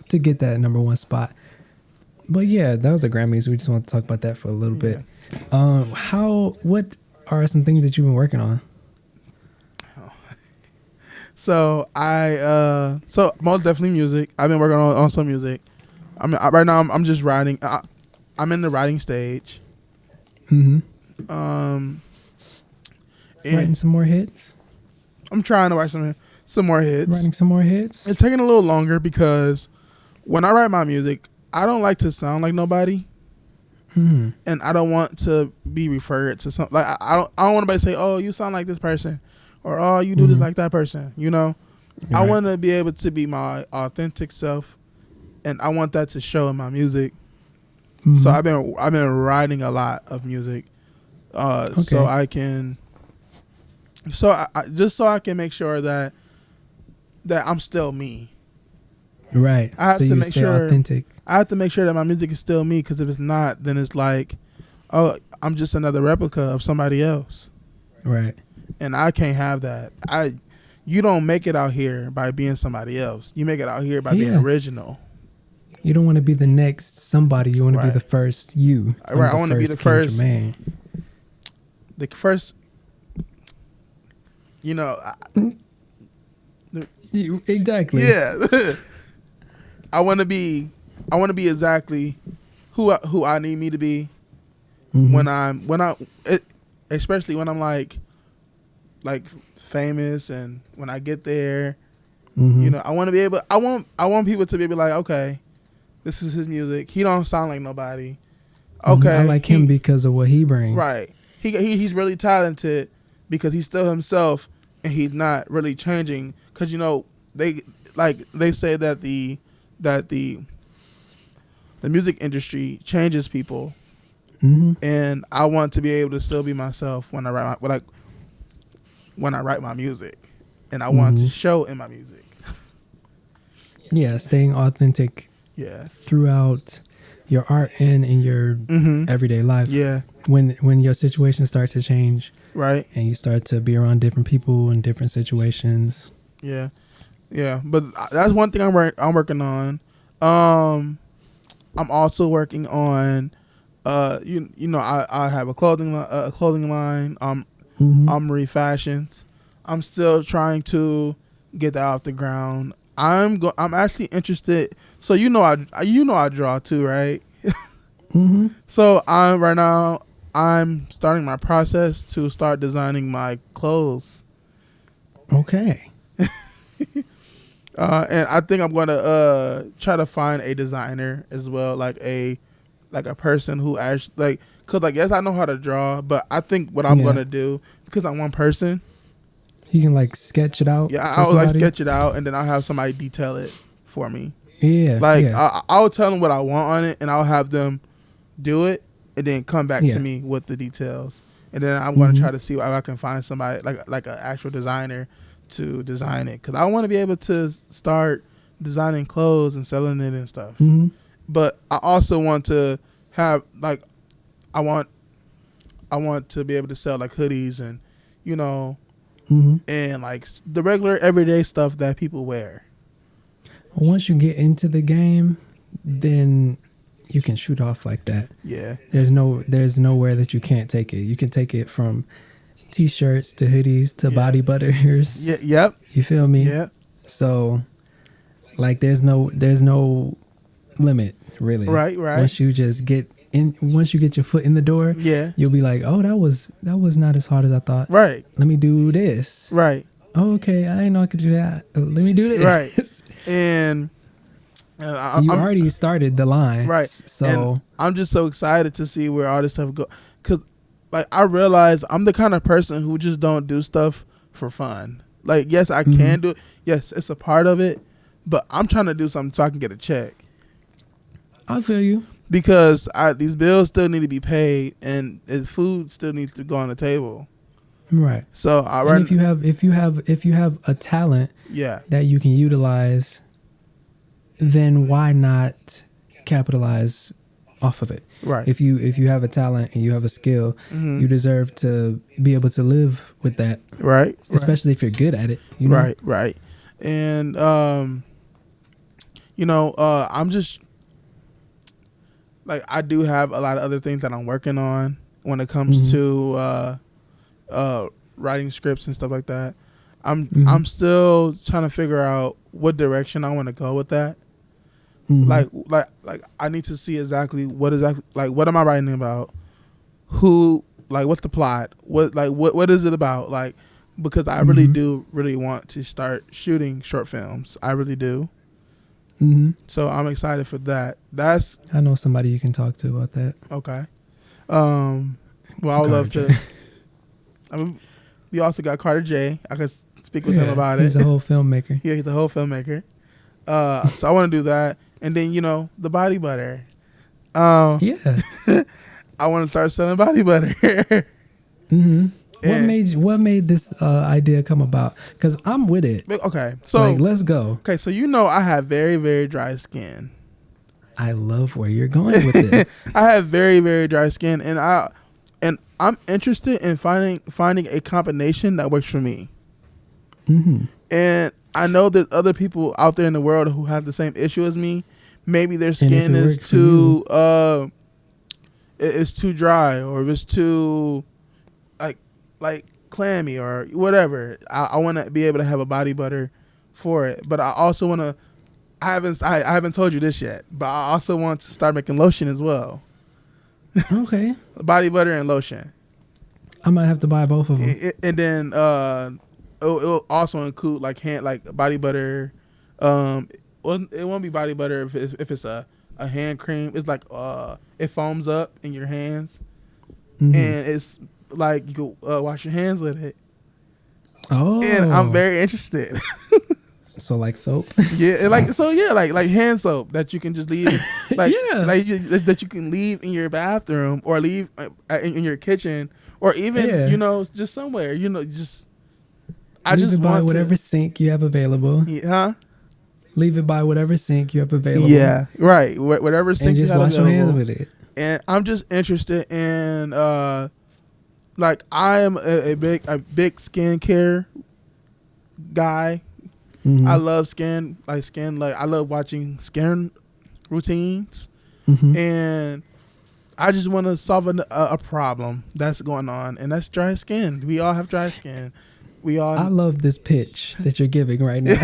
To get that number one spot. But yeah, that was the Grammys. We just want to talk about that for a little bit. What are some things that you've been working on? So most definitely music. I've been working on some music. I mean, right now I'm just writing. I'm in the writing stage. Mm-hmm. Writing some more hits. I'm trying to write some more hits. Writing some more hits. It's taking a little longer because when I write my music, I don't like to sound like nobody. Mm. And I don't want to be referred to something. Like I don't want anybody to say, "Oh, you sound like this person," or "Oh, you do this like that person." You know, I want to be able to be my authentic self, and I want that to show in my music. Mm-hmm. So I've been writing a lot of music, so I can, so I can make sure that I'm still me. Right. I have to make sure authentic. I have to make sure that my music is still me, because if it's not, then it's like, oh, I'm just another replica of somebody else. Right. And I can't have that. You don't make it out here by being somebody else. You make it out here by being original. You don't want to be the next somebody. You want to be the first you. Right. I want to be the first. KyngJermaine. The first. You know. Exactly. Yeah. I want to be exactly who I need me to be. Mm-hmm. Especially when I'm like famous, and when I get there, mm-hmm. You know, I want to be able. I want people to be like, okay, this is his music. He don't sound like nobody. Okay, I like him because of what he brings. Right. He's really talented because he's still himself, and he's not really changing. Because you know they say that the music industry changes people, mm-hmm. And I want to be able to still be myself when I write my music, and I want to show in my music. Yeah, staying authentic. Yeah, throughout your art and in your everyday life. Yeah, when your situations start to change, right, and you start to be around different people in different situations. Yeah. Yeah, but that's one thing I'm working on. I'm also working on, you know, I have a clothing line. Omarion Fashions. I'm still trying to get that off the ground. I'm actually interested. So you know I draw too, right? Mm-hmm. So I'm starting my process to start designing my clothes. Okay. And I think I'm going to try to find a designer as well, like a person who actually because yes, I know how to draw, but I think what I'm going to do, because I'm one person, you can sketch it out. Yeah, I'll sketch it out, and then I'll have somebody detail it for me. Yeah, I'll tell them what I want on it, and I'll have them do it, and then come back to me with the details, and then I'm going to try to see if I can find somebody like an actual designer to design it, because I want to be able to start designing clothes and selling it and stuff. Mm-hmm. But I also want to have I want to be able to sell hoodies and and the regular everyday stuff that people wear. Once you get into the game, then you can shoot off like that. Yeah. There's nowhere that you can't take it. You can take it from t-shirts to hoodies to body butters. Yeah. Yep. You feel me? Yeah. So, like, there's no limit, really. Right. Once you just get in, once you get your foot in the door, Yeah. you'll be like, oh, that was not as hard as I thought. Right. Let me do this. Right. Oh, okay, I didn't know I could do that. Let me do this. Right. And you already started the line. Right. So and I'm just so excited to see where all this stuff go. Cause like I realize I'm the kind of person who just don't do stuff for fun. Like, yes, I can do it. Yes, it's a part of it, but I'm trying to do something so I can get a check. I feel you. Because these bills still need to be paid, and food still needs to go on the table. Right. So and if you have a talent that you can utilize, then why not capitalize off of it? Right. If you have a talent and you have a skill, you deserve to be able to live with that. Right. Especially if you're good at it. You know? Right. And I'm just like, I do have a lot of other things that I'm working on when it comes to writing scripts and stuff like that. I'm still trying to figure out what direction I want to go with that. Like I need to see exactly what am I writing about? Who, like, what's the plot? What is it about? Like, because I really do want to start shooting short films. I really do. So I'm excited for that. I know somebody you can talk to about that. Okay. Well, I would love to. I mean, we also got Carter J. I could speak with him about it. He's a whole filmmaker. Yeah, he's a whole filmmaker. So I want to do that. And then, the body butter. Yeah. I want to start selling body butter. What made this idea come about? Because I'm with it. Okay. So let's go. Okay. So, I have very, very dry skin. I love where you're going with this. I have very, very dry skin, and I'm interested in finding a combination that works for me. And I know there's other people out there in the world who have the same issue as me. Maybe their skin is too it's too dry, or if it's too like clammy or whatever. I want to be able to have a body butter for it, but I also want to. I haven't told you this yet, but I also want to start making lotion as well. Okay. Body butter and lotion. I might have to buy both of them. And then it'll also include body butter. It won't be body butter if it's a hand cream. It's like it foams up in your hands, and it's like you can wash your hands with it. Oh, and I'm very interested. So like soap, yeah, like hand soap that you can just leave, that you can leave in your bathroom or leave in your kitchen or even just somewhere, just. I leave just it by whatever sink you have available. Leave it by whatever sink you have available. Yeah, right. Whatever sink and just you have wash available. your hands with it. And I'm just interested in I am a big skincare guy. I love skin. I love watching skin routines, and I just want to solve a problem that's going on, and that's dry skin. We all have dry skin. I love this pitch that you're giving right now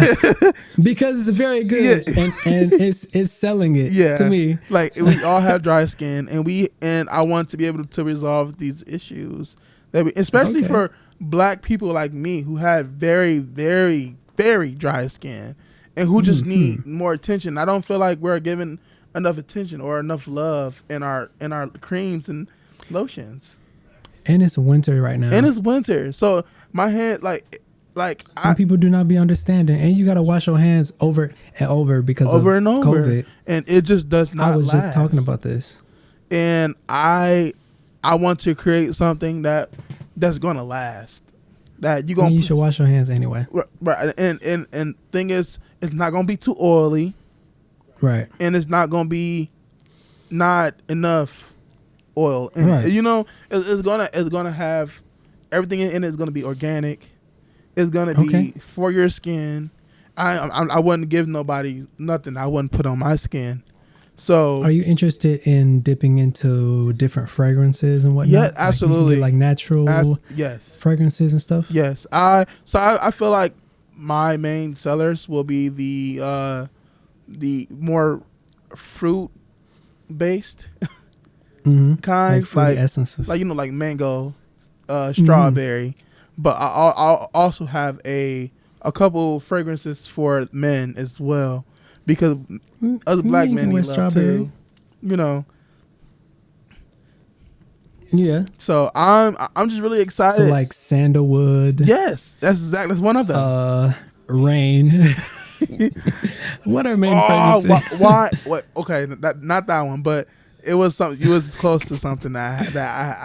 because it's very good and it's selling it to me. Like, we all have dry skin, and I want to be able to resolve these issues especially for Black people like me who have very, very, very dry skin and who just need more attention. I don't feel like we're given enough attention or enough love in our creams and lotions. And it's winter right now. So my hand, some people do not be understanding, and you got to wash your hands over and over because of COVID. And it just does not. I was just talking about this, and I want to create something that's going to last. That you should wash your hands anyway, right? And thing is, it's not going to be too oily, right? And it's not going to be not enough oil, and it's gonna have everything in it is gonna be organic. It's gonna be for your skin. I wouldn't give nobody nothing I wouldn't put on my skin. So, are you interested in dipping into different fragrances and whatnot? Yeah, Like, absolutely. like natural yes, fragrances and stuff. yes. I feel like my main sellers will be the more fruit based kind, Like fruity essences. like like mango, strawberry. But I'll also have a couple fragrances for men as well, because other black men need love too. You know. Yeah. So I'm just really excited. So like sandalwood. Yes, that's one of them. Rain. What are main fragrances? Why? What? Okay, not that one, but it was something. You was close to something that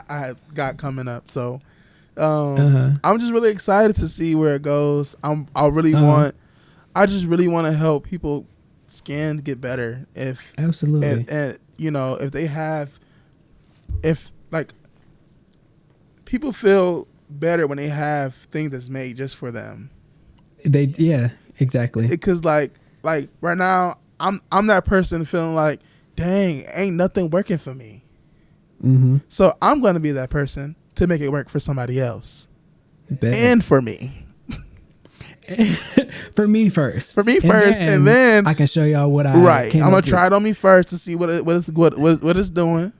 I got coming up. So, I'm just really excited to see where it goes. I just really want to help people skin get better. Absolutely. And if like people feel better when they have things that's made just for them. Exactly. Because like right now, I'm that person feeling like, dang, ain't nothing working for me. So I'm going to be that person to make it work for somebody else. And for me. For me first. And then I can show y'all what I I'm gonna try it on me first to see what it's doing,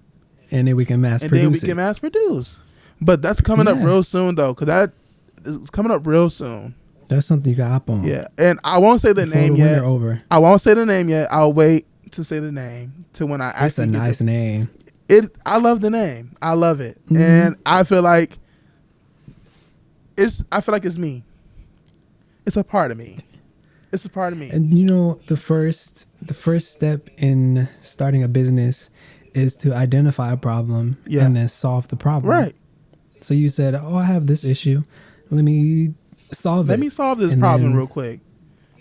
and then we can mass produce. But that's coming up real soon though, because that is coming up real soon. That's something you got up on. Yeah, and I won't say the name yet. I won't say the name yet. I'll wait to say the name to when I actually. It's a nice name. I love the name. I love it, and I feel like it's me. It's a part of me. And you know, the first step in starting a business is to identify a problem and then solve the problem. Right. So you said, "Oh, I have this issue. Let me solve this problem real quick."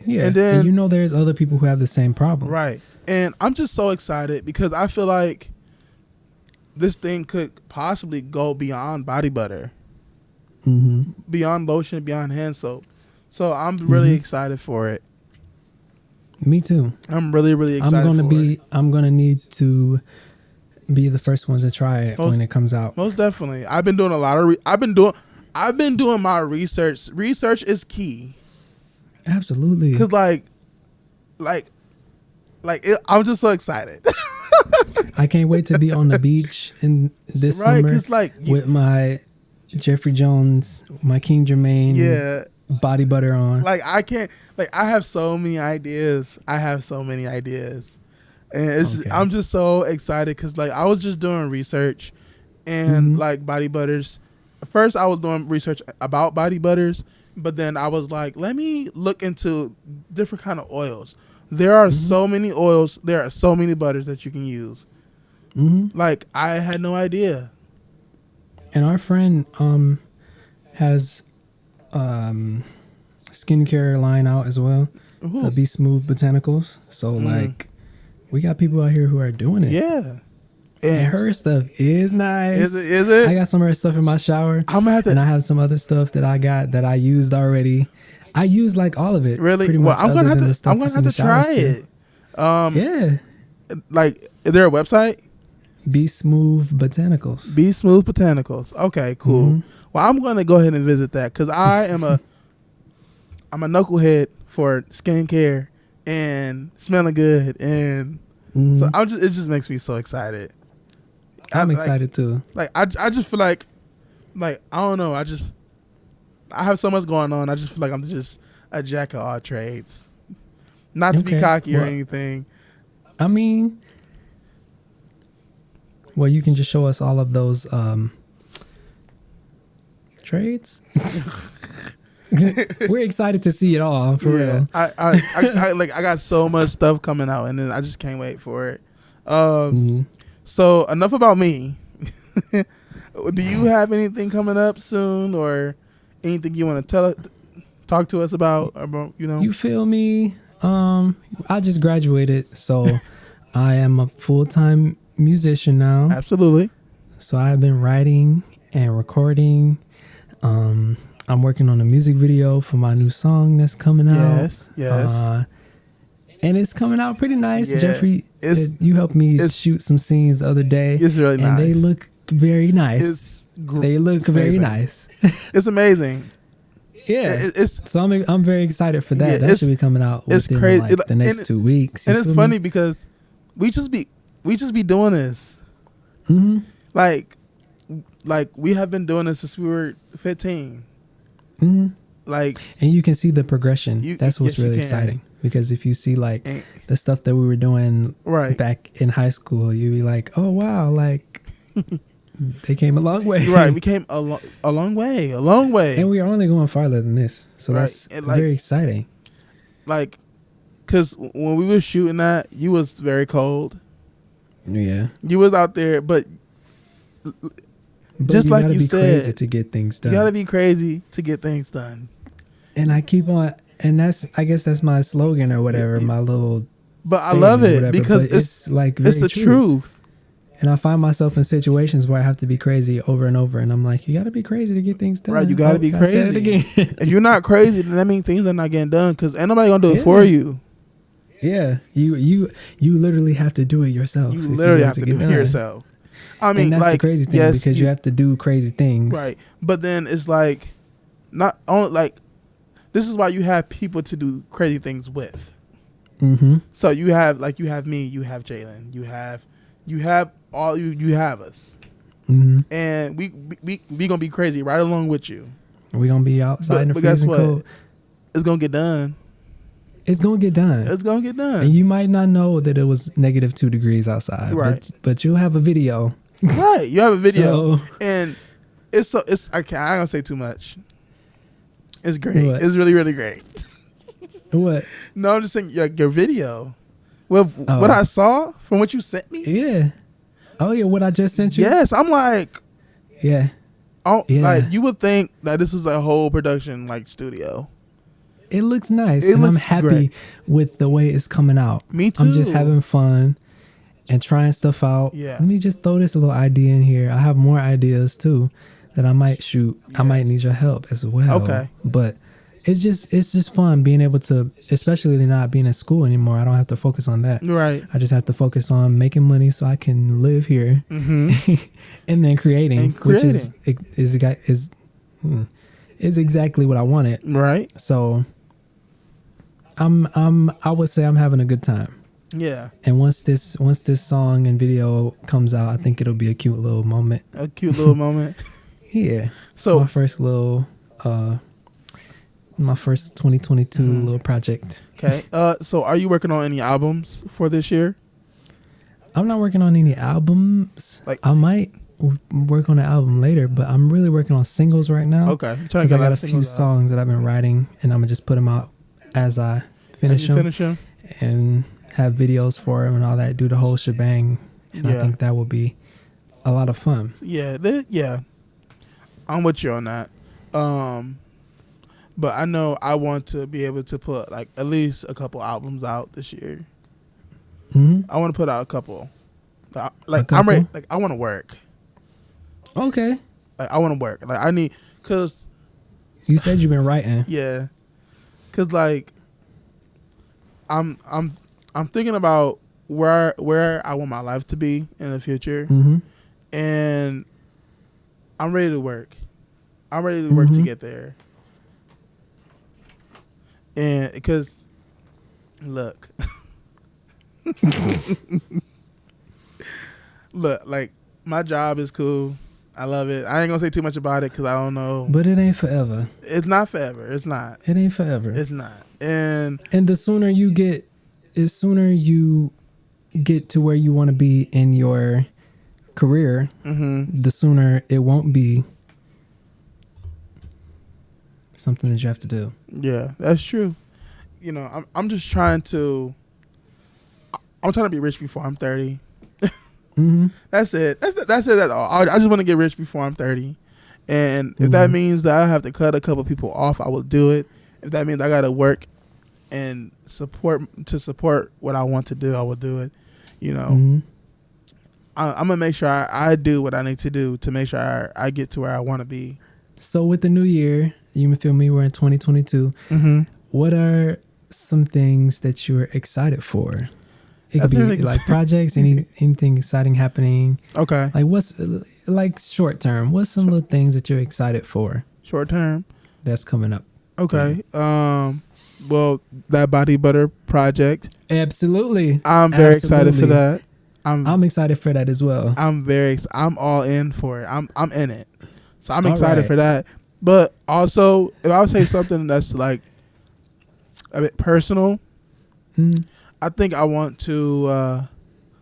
Yeah. And you know, there's other people who have the same problem. Right. And I'm just so excited because I feel like this thing could possibly go beyond body butter, beyond lotion, beyond hand soap. So I'm really excited for it. Me too. I'm really, really excited I'm going to need to be the first one to try it when it comes out. Most definitely. I've been doing a lot of I've been doing my research. Research is key. Absolutely. Cuz I'm just so excited. I can't wait to be on the beach in this summer with my Jeffrey Jones, my KyngJermaine body butter on. I have so many ideas. And I'm just so excited because I was just doing research and body butters. First I was doing research about body butters, but then I was like, let me look into different kind of oils. There are so many oils. There are so many butters that you can use. I had no idea. And our friend has skincare line out as well. Be Smooth Botanicals. So we got people out here who are doing it. Yeah. And her stuff is nice. Is it? I got some of her stuff in my shower. And I have some other stuff that I got that I used already. I use all of it. Really? Well, I'm gonna have to try it. Yeah. Is there a website? Be Smooth Botanicals. Be Smooth Botanicals. Okay, cool. Well, I'm gonna go ahead and visit that because I'm a knucklehead for skincare and smelling good, and so it just makes me so excited. I'm excited too. I just feel like I don't know. I have so much going on. I just feel like I'm just a jack of all trades. Not to be cocky or anything. I mean, well, you can just show us all of those trades. We're excited to see it all, for real. I got so much stuff coming out, and then I just can't wait for it. So enough about me. Do you have anything coming up soon, or anything you want to talk to us about? You feel me? I just graduated, so I am a full-time musician now. Absolutely. So I've been writing and recording. I'm working on a music video for my new song that's coming out. Yes. And it's coming out pretty nice. Yeah, Jeffrey, you helped me shoot some scenes the other day. It's really nice. And they look very nice. They look very nice. It's amazing. Yeah. So I'm very excited for that. That should be coming out within like the next 2 weeks. And it's funny because we just be doing this. Mm-hmm. Like we have been doing this since we were 15. Mm-hmm. Like, and you can see the progression. That's what's really exciting. Because if you see like the stuff that we were doing back in high school, you'd be like, oh wow, like they came a long way. Right, we came a long way. And we are only going farther than this. So that's very exciting. Like, because when we were shooting that, you was very cold. Yeah. You was out there, but just like you said, crazy to get things done. You gotta be crazy to get things done. And I keep on, and I guess that's my slogan or whatever, my little. But I love it because it's like it's the truth. And I find myself in situations where I have to be crazy over and over, and I'm like, you got to be crazy to get things done. Right, you got to be crazy. I said it again. If you're not crazy, then that means things are not getting done because ain't nobody gonna do it for you. Yeah, you literally have to do it yourself. You literally have to do it yourself. I mean, and that's like, the crazy thing because you have to do crazy things, right? But then it's like, not only like, this is why you have people to do crazy things with. Mm-hmm. So you have me, you have Jalen, you have us, mm-hmm. and we gonna be crazy right along with you. We gonna be outside in the freezing cold. It's gonna get done. It's gonna get done. It's gonna get done. And you might not know that it was -2 degrees outside, right? But you'll have a video. Right, you have a video, and it's I ain't gonna say too much. It's great. What? It's really, really great. What? No, I'm just saying your video. Well, what I saw from what you sent me. Yeah. Oh yeah, what I just sent you. Yes, I'm like. Yeah. Oh, yeah. Like you would think that this is a whole production like studio. It looks nice, and I'm happy with the way it's coming out. Me too. I'm just having fun and trying stuff out. Yeah. Let me just throw this little idea in here. I have more ideas too that I might shoot. Yeah. I might need your help as well. Okay. But it's just fun being able to, especially not being in school anymore. I don't have to focus on that. Right. I just have to focus on making money so I can live here, mm-hmm. and then creating, which is exactly what I wanted. Right. So I would say I'm having a good time. Yeah. And once this song and video comes out, I think it'll be a cute little moment. A cute little moment. Yeah. So my first 2022 little project. Okay. So are you working on any albums for this year? I'm not working on any albums. Like, I might work on an album later, but I'm really working on singles right now. Okay. I got a few songs that I've been writing, and I'm gonna just put them out as I finish them. And have videos for them and all that. Do the whole shebang, and I think that will be a lot of fun. Yeah. Yeah. I'm with you on that. But I know I want to be able to put like at least a couple albums out this year. Mm-hmm. I want to put out a couple. Like couple? I'm ready. Like I want to work. Okay. Like I want to work. Like I need, cause you said you've been writing. Yeah. Cause like I'm thinking about where I want my life to be in the future, mm-hmm. and I'm ready to work. I'm ready to work to get there. And because, look, like my job is cool. I love it. I ain't gonna say too much about it because I don't know. But it ain't forever. It's not forever. It's not. It ain't forever. It's not. And the sooner you get to where you want to be in your career, the sooner it won't be something that you have to do. Yeah, that's true. You know, I'm just trying to. I'm trying to be rich before I'm 30. Mm-hmm. That's it. That's it. That's all. I just want to get rich before I'm 30, and if that means that I have to cut a couple people off, I will do it. If that means I got to work and support what I want to do, I will do it. You know, I'm gonna make sure I do what I need to do to make sure I get to where I want to be. So with the new year, you feel me? We're in 2022. Mm-hmm. What are some things that you're excited for? It could be like projects, anything exciting happening. Okay. Like what's like short term? What's some little things that you're excited for? Short term. That's coming up. Okay. Well, that body butter project. Absolutely. I'm very excited for that. I'm excited for that as well. I'm all in for it. I'm in it. So I'm excited for that. But also, if I would say something that's like a bit personal, I think I want to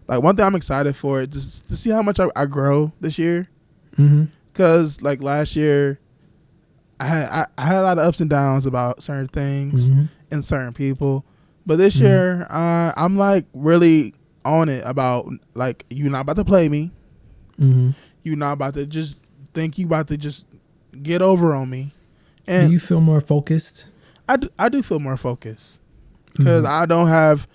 like one thing I'm excited for is just to see how much I grow this year. Because like last year, I had a lot of ups and downs about certain things and certain people. But this year, I'm like really on it about like you're not about to play me. You're not about to just think you about to just get over on me. And do you feel more focused? I do feel more focused because I don't have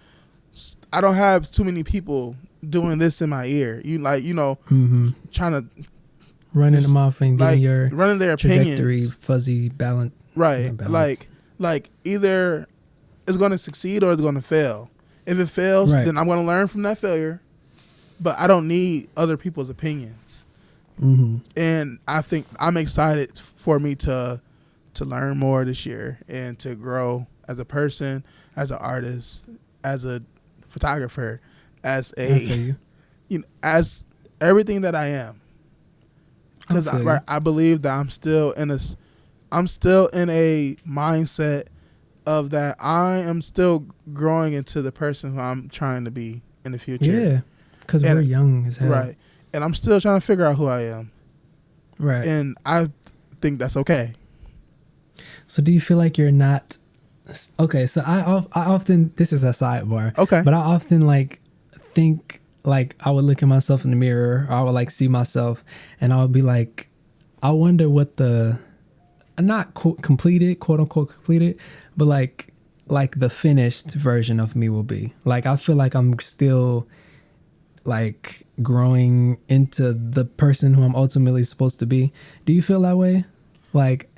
too many people doing this in my ear. Trying to running them off and getting like, your running their trajectory opinions fuzzy balance. Right. Like either it's going to succeed or it's going to fail. If it fails, then I'm going to learn from that failure. But I don't need other people's opinions. And I think I'm excited for me to learn more this year and to grow as a person, as an artist, as a photographer, as as everything that I am. Because I believe that I'm still in a mindset of that I am still growing into the person who I'm trying to be in the future. Yeah, because we're young as hell. Right. And I'm still trying to figure out who I am. Right. And I think that's okay. So do you feel like you're not... Okay, so I often... This is a sidebar. Okay. But I often like think like I would look at myself in the mirror, or I would like see myself and I would be like, I wonder what the... Not quote unquote completed, but like the finished version of me will be. Like I feel like I'm still like growing into the person who I'm ultimately supposed to be. Do you feel that way? Like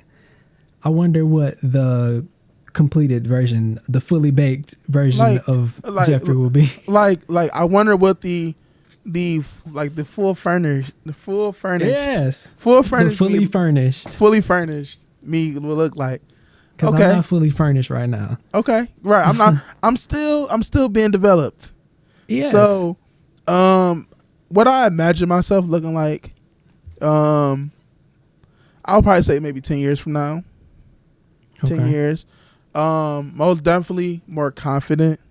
I wonder what the completed version, the fully baked version of Jeffrey will be. Like I wonder what the full furnished yes, fully furnished me will look like. Because I'm not fully furnished right now. Okay, right. I'm not. I'm still being developed. Yes. So, what I imagine myself looking like, I'll probably say maybe 10 years from now. 10 years. Most definitely more confident.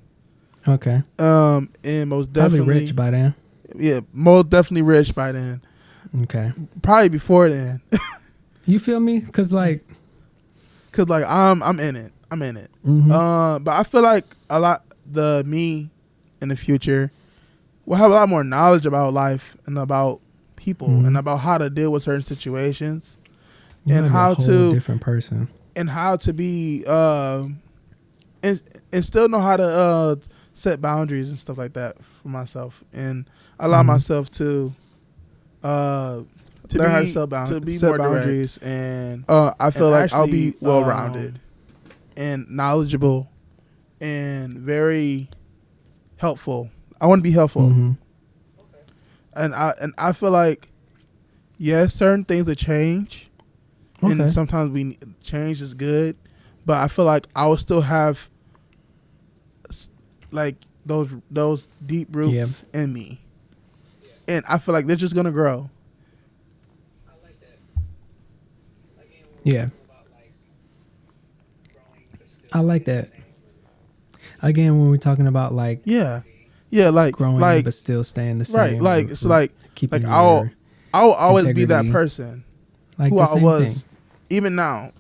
Okay. And most definitely probably rich by then. Yeah, most definitely rich by then. Okay. Probably before then. You feel me? Cause like I'm in it. But I feel like the me in the future will have a lot more knowledge about life and about people and about how to deal with certain situations and how to different person and how to be and still know how to set boundaries and stuff like that for myself and allow myself to learn how to set boundaries and I feel like I'll be well-rounded and knowledgeable and very helpful. I want to be helpful. And I feel like yes, certain things will change and sometimes change is good, but I feel like I will still have like those deep roots in me, and I feel like they're just gonna grow. Yeah, I like that. Again, when we're talking about like like growing like, but still staying the same, right? Like it's like keeping I'll always integrity. be that person like who I was, thing. even now,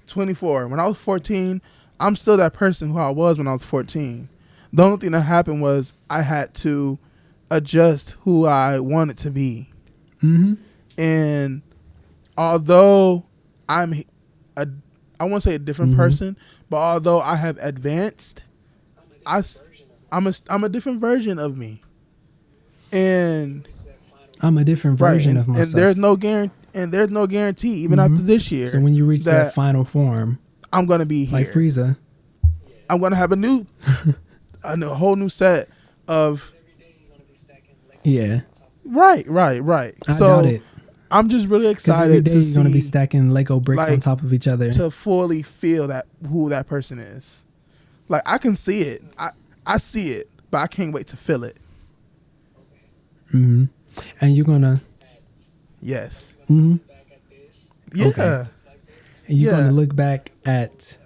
24. When I was 14, I'm still that person who I was when I was 14. The only thing that happened was I had to adjust who I wanted to be, and although I won't say a different person, but although I have advanced, I'm a different version of me, and I'm a different version of myself. And there's no guarantee even after this year. So when you reach that final form, I'm gonna be here. Like Frieza. I'm gonna have a whole new set of. Yeah. Right. I So doubt it. I'm just really 'Cause excited every day to you're gonna be see stacking Lego bricks on top of each other. to fully feel that who that person is. Like I can see it. I see it, but I can't wait to feel it. Mm-hmm. And you're gonna. Yes. Mm-hmm. Yeah. Okay. And you're gonna look back at.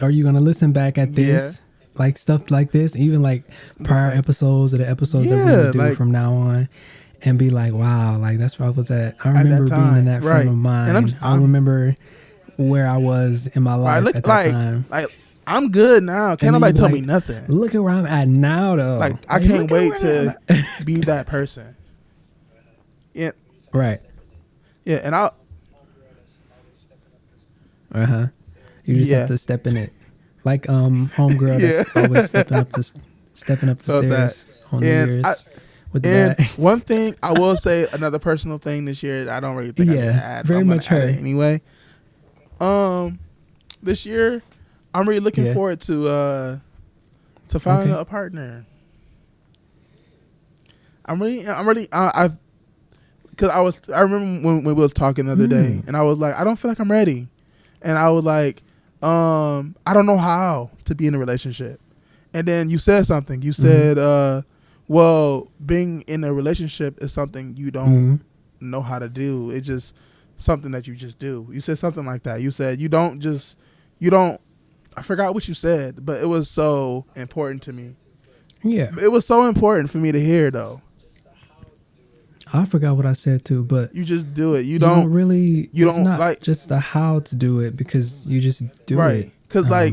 Are you gonna listen back at this? Like stuff like this, even like prior episodes or the episodes that we're gonna do from now on, and be like, wow, like that's where I was at. I remember being in that frame of mind. And I remember where I was in my life at that time. Like I'm good now. Can't nobody tell me nothing. Look at where I'm at now, though. Like I can't wait to be that person. Yeah. Right. Yeah, and I'll. You just have to step in it. Like homegirl that's always stepping up the stairs on New Year's with the bag. One thing I will say, another personal thing this year, I don't really think I need to add. Very much her anyway. This year I'm really looking forward to finding a partner. I remember when we was talking the other day, and I was like, I don't feel like I'm ready, and I was like, I don't know how to be in a relationship. And then you said something. You said, well, being in a relationship is something you don't know how to do. It's just something that you just do. You said something like that. You said you don't, I forgot what you said, but it was so important to me. Yeah. It was so important for me to hear, though. I forgot what I said too, but you just do it. You don't not like just the how to do it, because you just do it. Because like,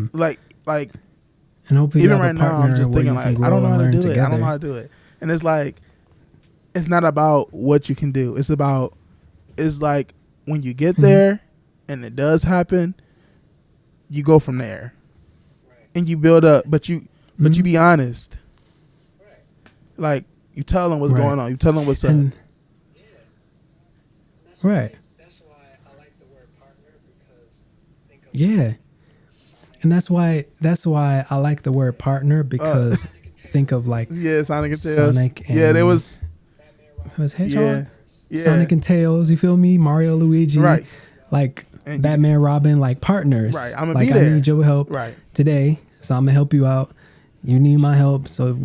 and hopefully even right now, I'm just thinking like, I don't know how to do it. I don't know how to do it. And it's like, it's not about what you can do. It's like when you get there and it does happen, you go from there, and you build up. But you be honest. Like you tell them what's going on. You tell them what's up. Right. That's why I like the word partner, because and that's why I like the word partner, because think of like Sonic and Tails. There was Hedgehog. Sonic and Tails. You feel me? Mario, Luigi. Right. Like and Batman, Robin. Like partners. Right. I'm gonna like be there. I need your help. Right. Today, so I'm gonna help you out. You need my help, so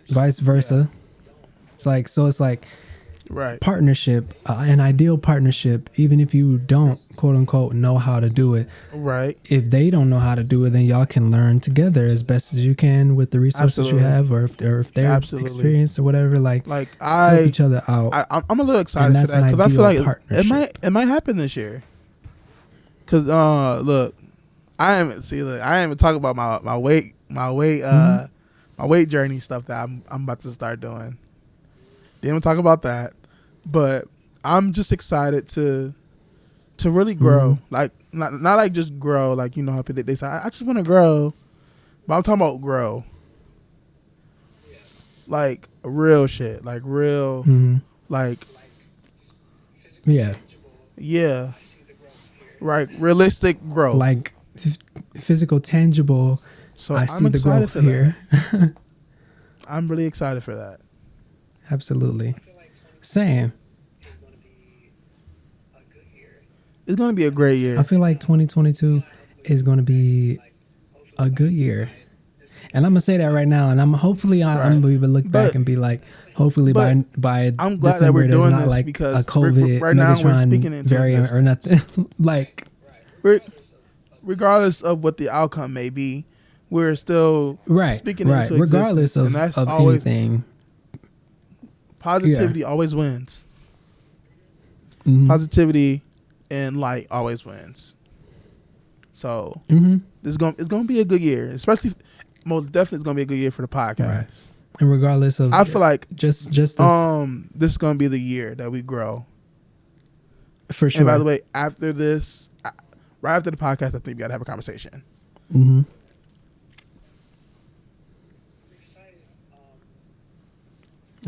vice versa. It's like partnership, an ideal partnership, even if you don't quote unquote know how to do it. Right. If they don't know how to do it, then y'all can learn together as best as you can with the resources you have, or if they're experienced or whatever. Like help each other out. I'm a little excited for that, because I feel like it might happen this year. Because look, I haven't talked about my weight journey stuff that I'm about to start doing. Didn't talk about that, but I'm just excited to really grow. Like not like just grow, like you know how they say I just want to grow, but I'm talking about grow, like real shit, like real, like right, realistic growth, like physical, tangible. So I see the growth here. I'm really excited for that. Absolutely. Same. It's going to be a great year. I feel like 2022 is going to be a good year. And I'm going to say that right now. And I'm going to be able to look back and be like, hopefully by I'm glad December, that we're doing not this, like because a COVID right now we're speaking Megatron into variant or nothing. Like, regardless of what the outcome may be, we're still speaking into existence. Regardless of anything. Positivity always wins. Positivity and light always wins. So it's gonna be a good year, especially most definitely it's gonna be a good year for the podcast. Right. And regardless of, I feel like just this is gonna be the year that we grow. For sure. And by the way, after this, right after the podcast, I think we gotta have a conversation.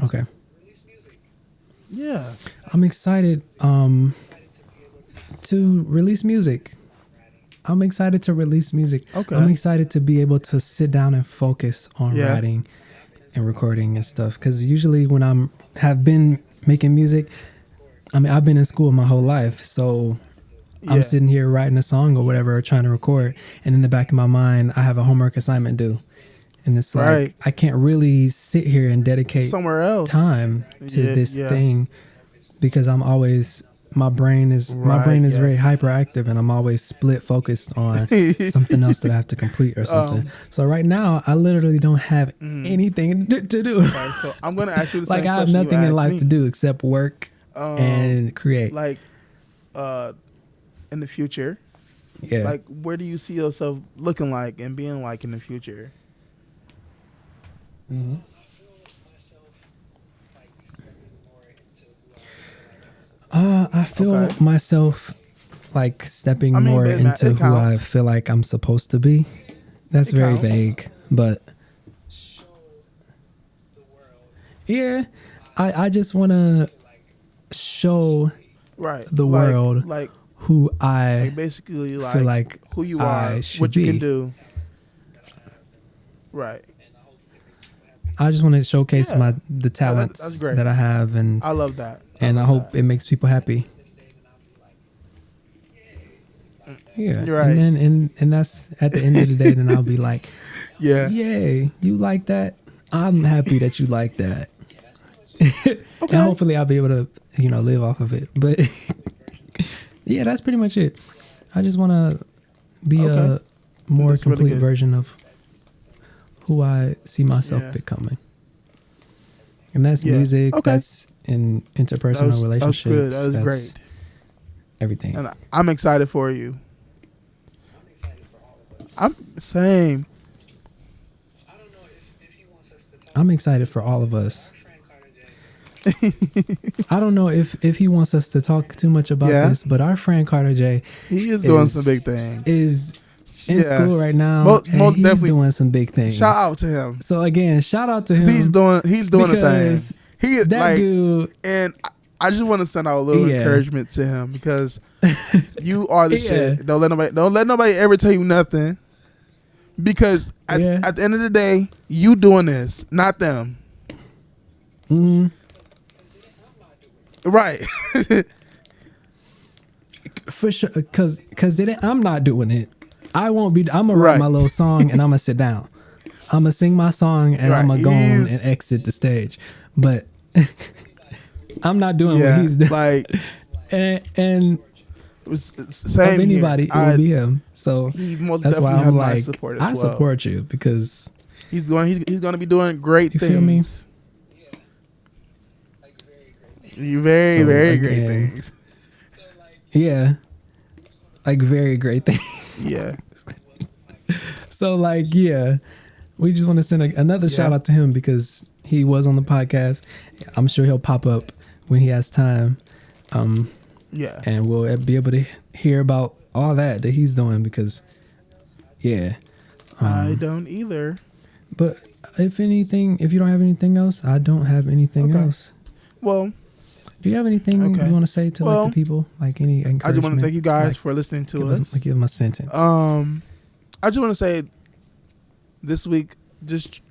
Okay. Yeah. I'm excited to release music. I'm excited to release music. Okay. I'm excited to be able to sit down and focus on Yeah. writing and recording and stuff. Because usually when have been making music, I mean, I've been in school my whole life, so Yeah. I'm sitting here writing a song or whatever, or trying to record, and in the back of my mind, I have a homework assignment due, and it's like Right. I can't really sit here and dedicate Somewhere else. time to Yeah, this yeah. thing because I'm always my brain is Yes. very hyperactive, and I'm always split focused on something else that I have to complete or something. So right now, I literally don't have anything to do. Okay, so I'm gonna ask you the Like same I have question you nothing in asked life me. to do except work and create. Like, in the future, Yeah. like, where do you see yourself looking like and being like in the future? Mm-hmm. I feel Okay. myself like stepping I mean, more but it into who I counts. feel like I'm supposed to be. That's It very counts. vague, but yeah, I just want to show Right. the Like- world like who I like basically like, feel like who you I are, should what you be. can do. Right. I just want to showcase Yeah. the talents that's great. that I have, and I love that. I love hope that. it makes people happy. Yeah, You're right. and then and that's at the end of the day. Then I'll be like, Yeah. yay, you like that? I'm happy that you like that. And hopefully I'll be able to, live off of it. But yeah, that's pretty much it. I just want to be a more That's really complete good. version of who I see myself Yeah. becoming. And that's Yeah. music, Okay. that's in interpersonal relationships. That was good. That was that's great. Everything. And I'm excited for you. I'm same. I'm excited for all of us. I don't know if he wants us to talk too much about this, but our friend Carter J He is doing some big things. is in Yeah. school right now, Most and he's definitely. doing some big things. Shout out to him. So again, shout out to him. He's doing a thing. because He is that like, dude. and I just want to send out a little Yeah. encouragement to him because you are the Yeah. shit. Don't let nobody ever tell you nothing. Because at the end of the day, you doing this, not them. Mm, Right. for sure, because I'm not doing it. I won't be. I'm gonna Right. write my little song and I'm gonna sit down. I'm gonna sing my song and Right. I'm gonna go on He's- and exit the stage. But I'm not doing Yeah. what he's doing. Like, and same of anybody, here. it will be him. So He most that's definitely why I'm have my like, support as I well. support you because He's going to be doing great You things. feel me? Very, So, very again, great things. yeah, like very great thing. Yeah. So like, yeah, we just want to send another shout out to him because he was on the podcast. I'm sure he'll pop up when he has time. Yeah. And we'll be able to hear about all that he's doing because, yeah. I don't either. But if you don't have anything else, I don't have anything Okay. else. Well, Do you have anything Okay. you want to say to Well, like the people? Like any encouragement? I just want to thank you guys Like, for listening to give us. give them a sentence. I just want to say this week, just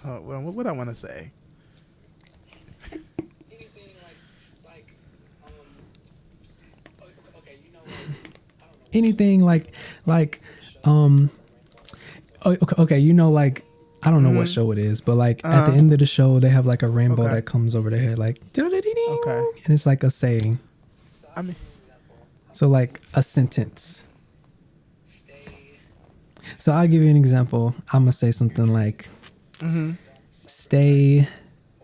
what I want to say. Anything like okay, like I don't know what show it is, but like at the end of the show they have like a rainbow Okay. that comes over their head like Okay. and it's like a saying. I mean, So like a sentence. So I'll give you an example. I'm gonna say something like stay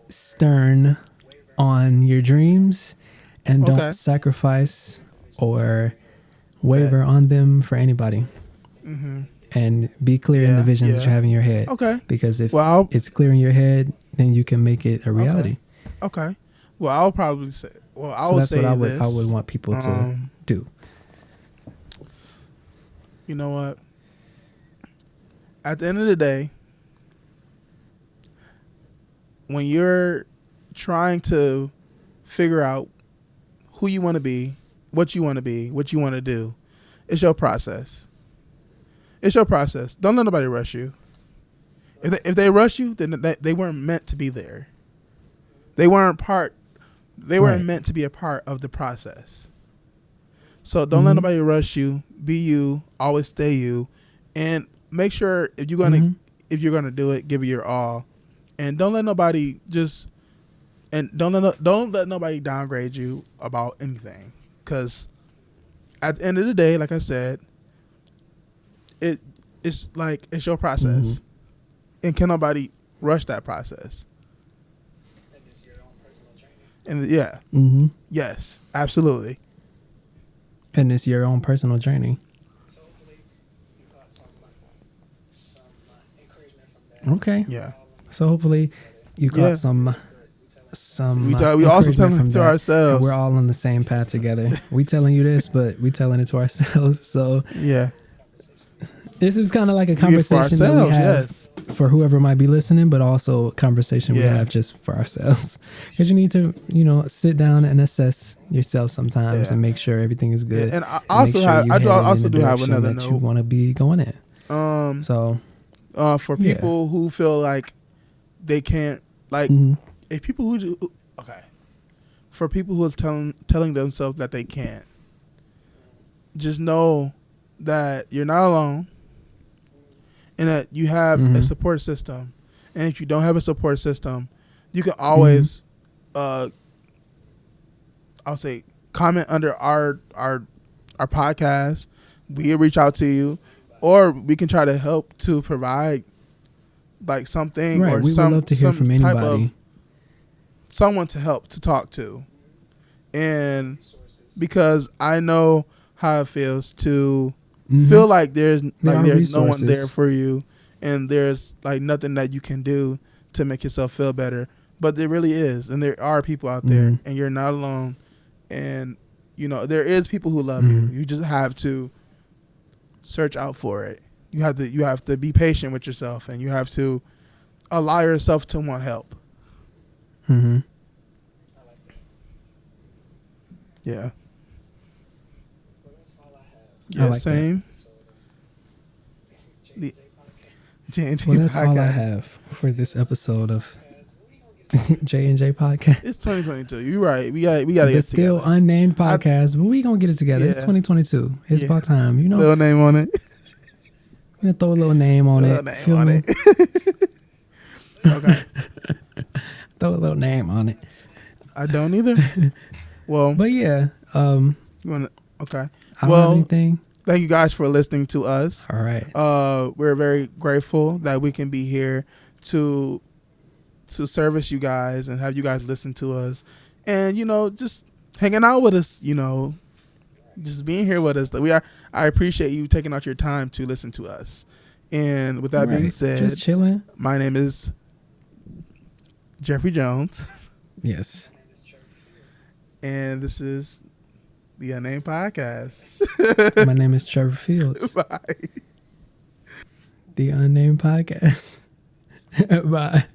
stern on your dreams and Okay. don't sacrifice or waver on them for anybody. And be clear in the visions that you have in your head. Okay. Because if Well, it's clear in your head, then you can make it a reality. Okay. Well, I'll probably say. Well, I So will that's say what this. I would want people to do. You know what? At the end of the day, when you're trying to figure out who you want to be, what you want to be, what you want to do. It's your process. It's your process. Don't let nobody rush you. If they rush you, then they weren't meant to be there. They weren't meant to be a part of the process. So don't let nobody rush you. Be you. Always stay you. And make sure if you're gonna do it, give it your all. And don't let nobody don't let nobody downgrade you about anything. Because at the end of the day, like I said, it's your process. And can nobody rush that process? And it's your own personal journey. And yes, absolutely. And it's your own personal journey. So hopefully you got some encouragement from that. Okay. Yeah. So hopefully you got some. We also telling it to ourselves. And we're all on the same path together. We telling you this, but we telling it to ourselves. So yeah, this is kind of like a conversation that we have for whoever might be listening, but also a conversation we have just for ourselves. Because you need to, sit down and assess yourself sometimes and make sure everything is good. And I also do have another note. You want to be going in. For people who feel like they can't, if people who do, for people who are telling themselves that they can't, just know that you're not alone. And that you have a support system. And if you don't have a support system, you can always, I'll say, comment under our podcast. We'll reach out to you. Or we can try to help to provide like something or we would love to hear from anybody. Someone to help, to talk to. And because I know how it feels to feel like there's no one there for you, and there's like nothing that you can do to make yourself feel better. But there really is, and there are people out there, and you're not alone. And there is people who love you. You just have to search out for it. You have to be patient with yourself, and you have to allow yourself to want help. Yeah. Yeah, like same. The J&J Well, that's podcast. all I have for this episode of J&J podcast. It's 2022. You're right. We gotta get It's still together. unnamed podcast, but we gonna get it together. Yeah. It's 2022. It's about time. Little name on it. We're gonna throw a little name on it. Feel me? Okay. Throw a little name on it. I don't either. Well, But yeah, you wanna? Okay. I don't have anything. Thank you guys for listening to us. All right. We're very grateful that we can be here to service you guys and have you guys listen to us, and just hanging out with us. Just being here with us. I appreciate you taking out your time to listen to us. And with that being said, just chilling. My name is Jeffrey Jones. Yes. And this is the Unnamed Podcast. My name is TreVor Fields. Bye. The Unnamed Podcast. Bye.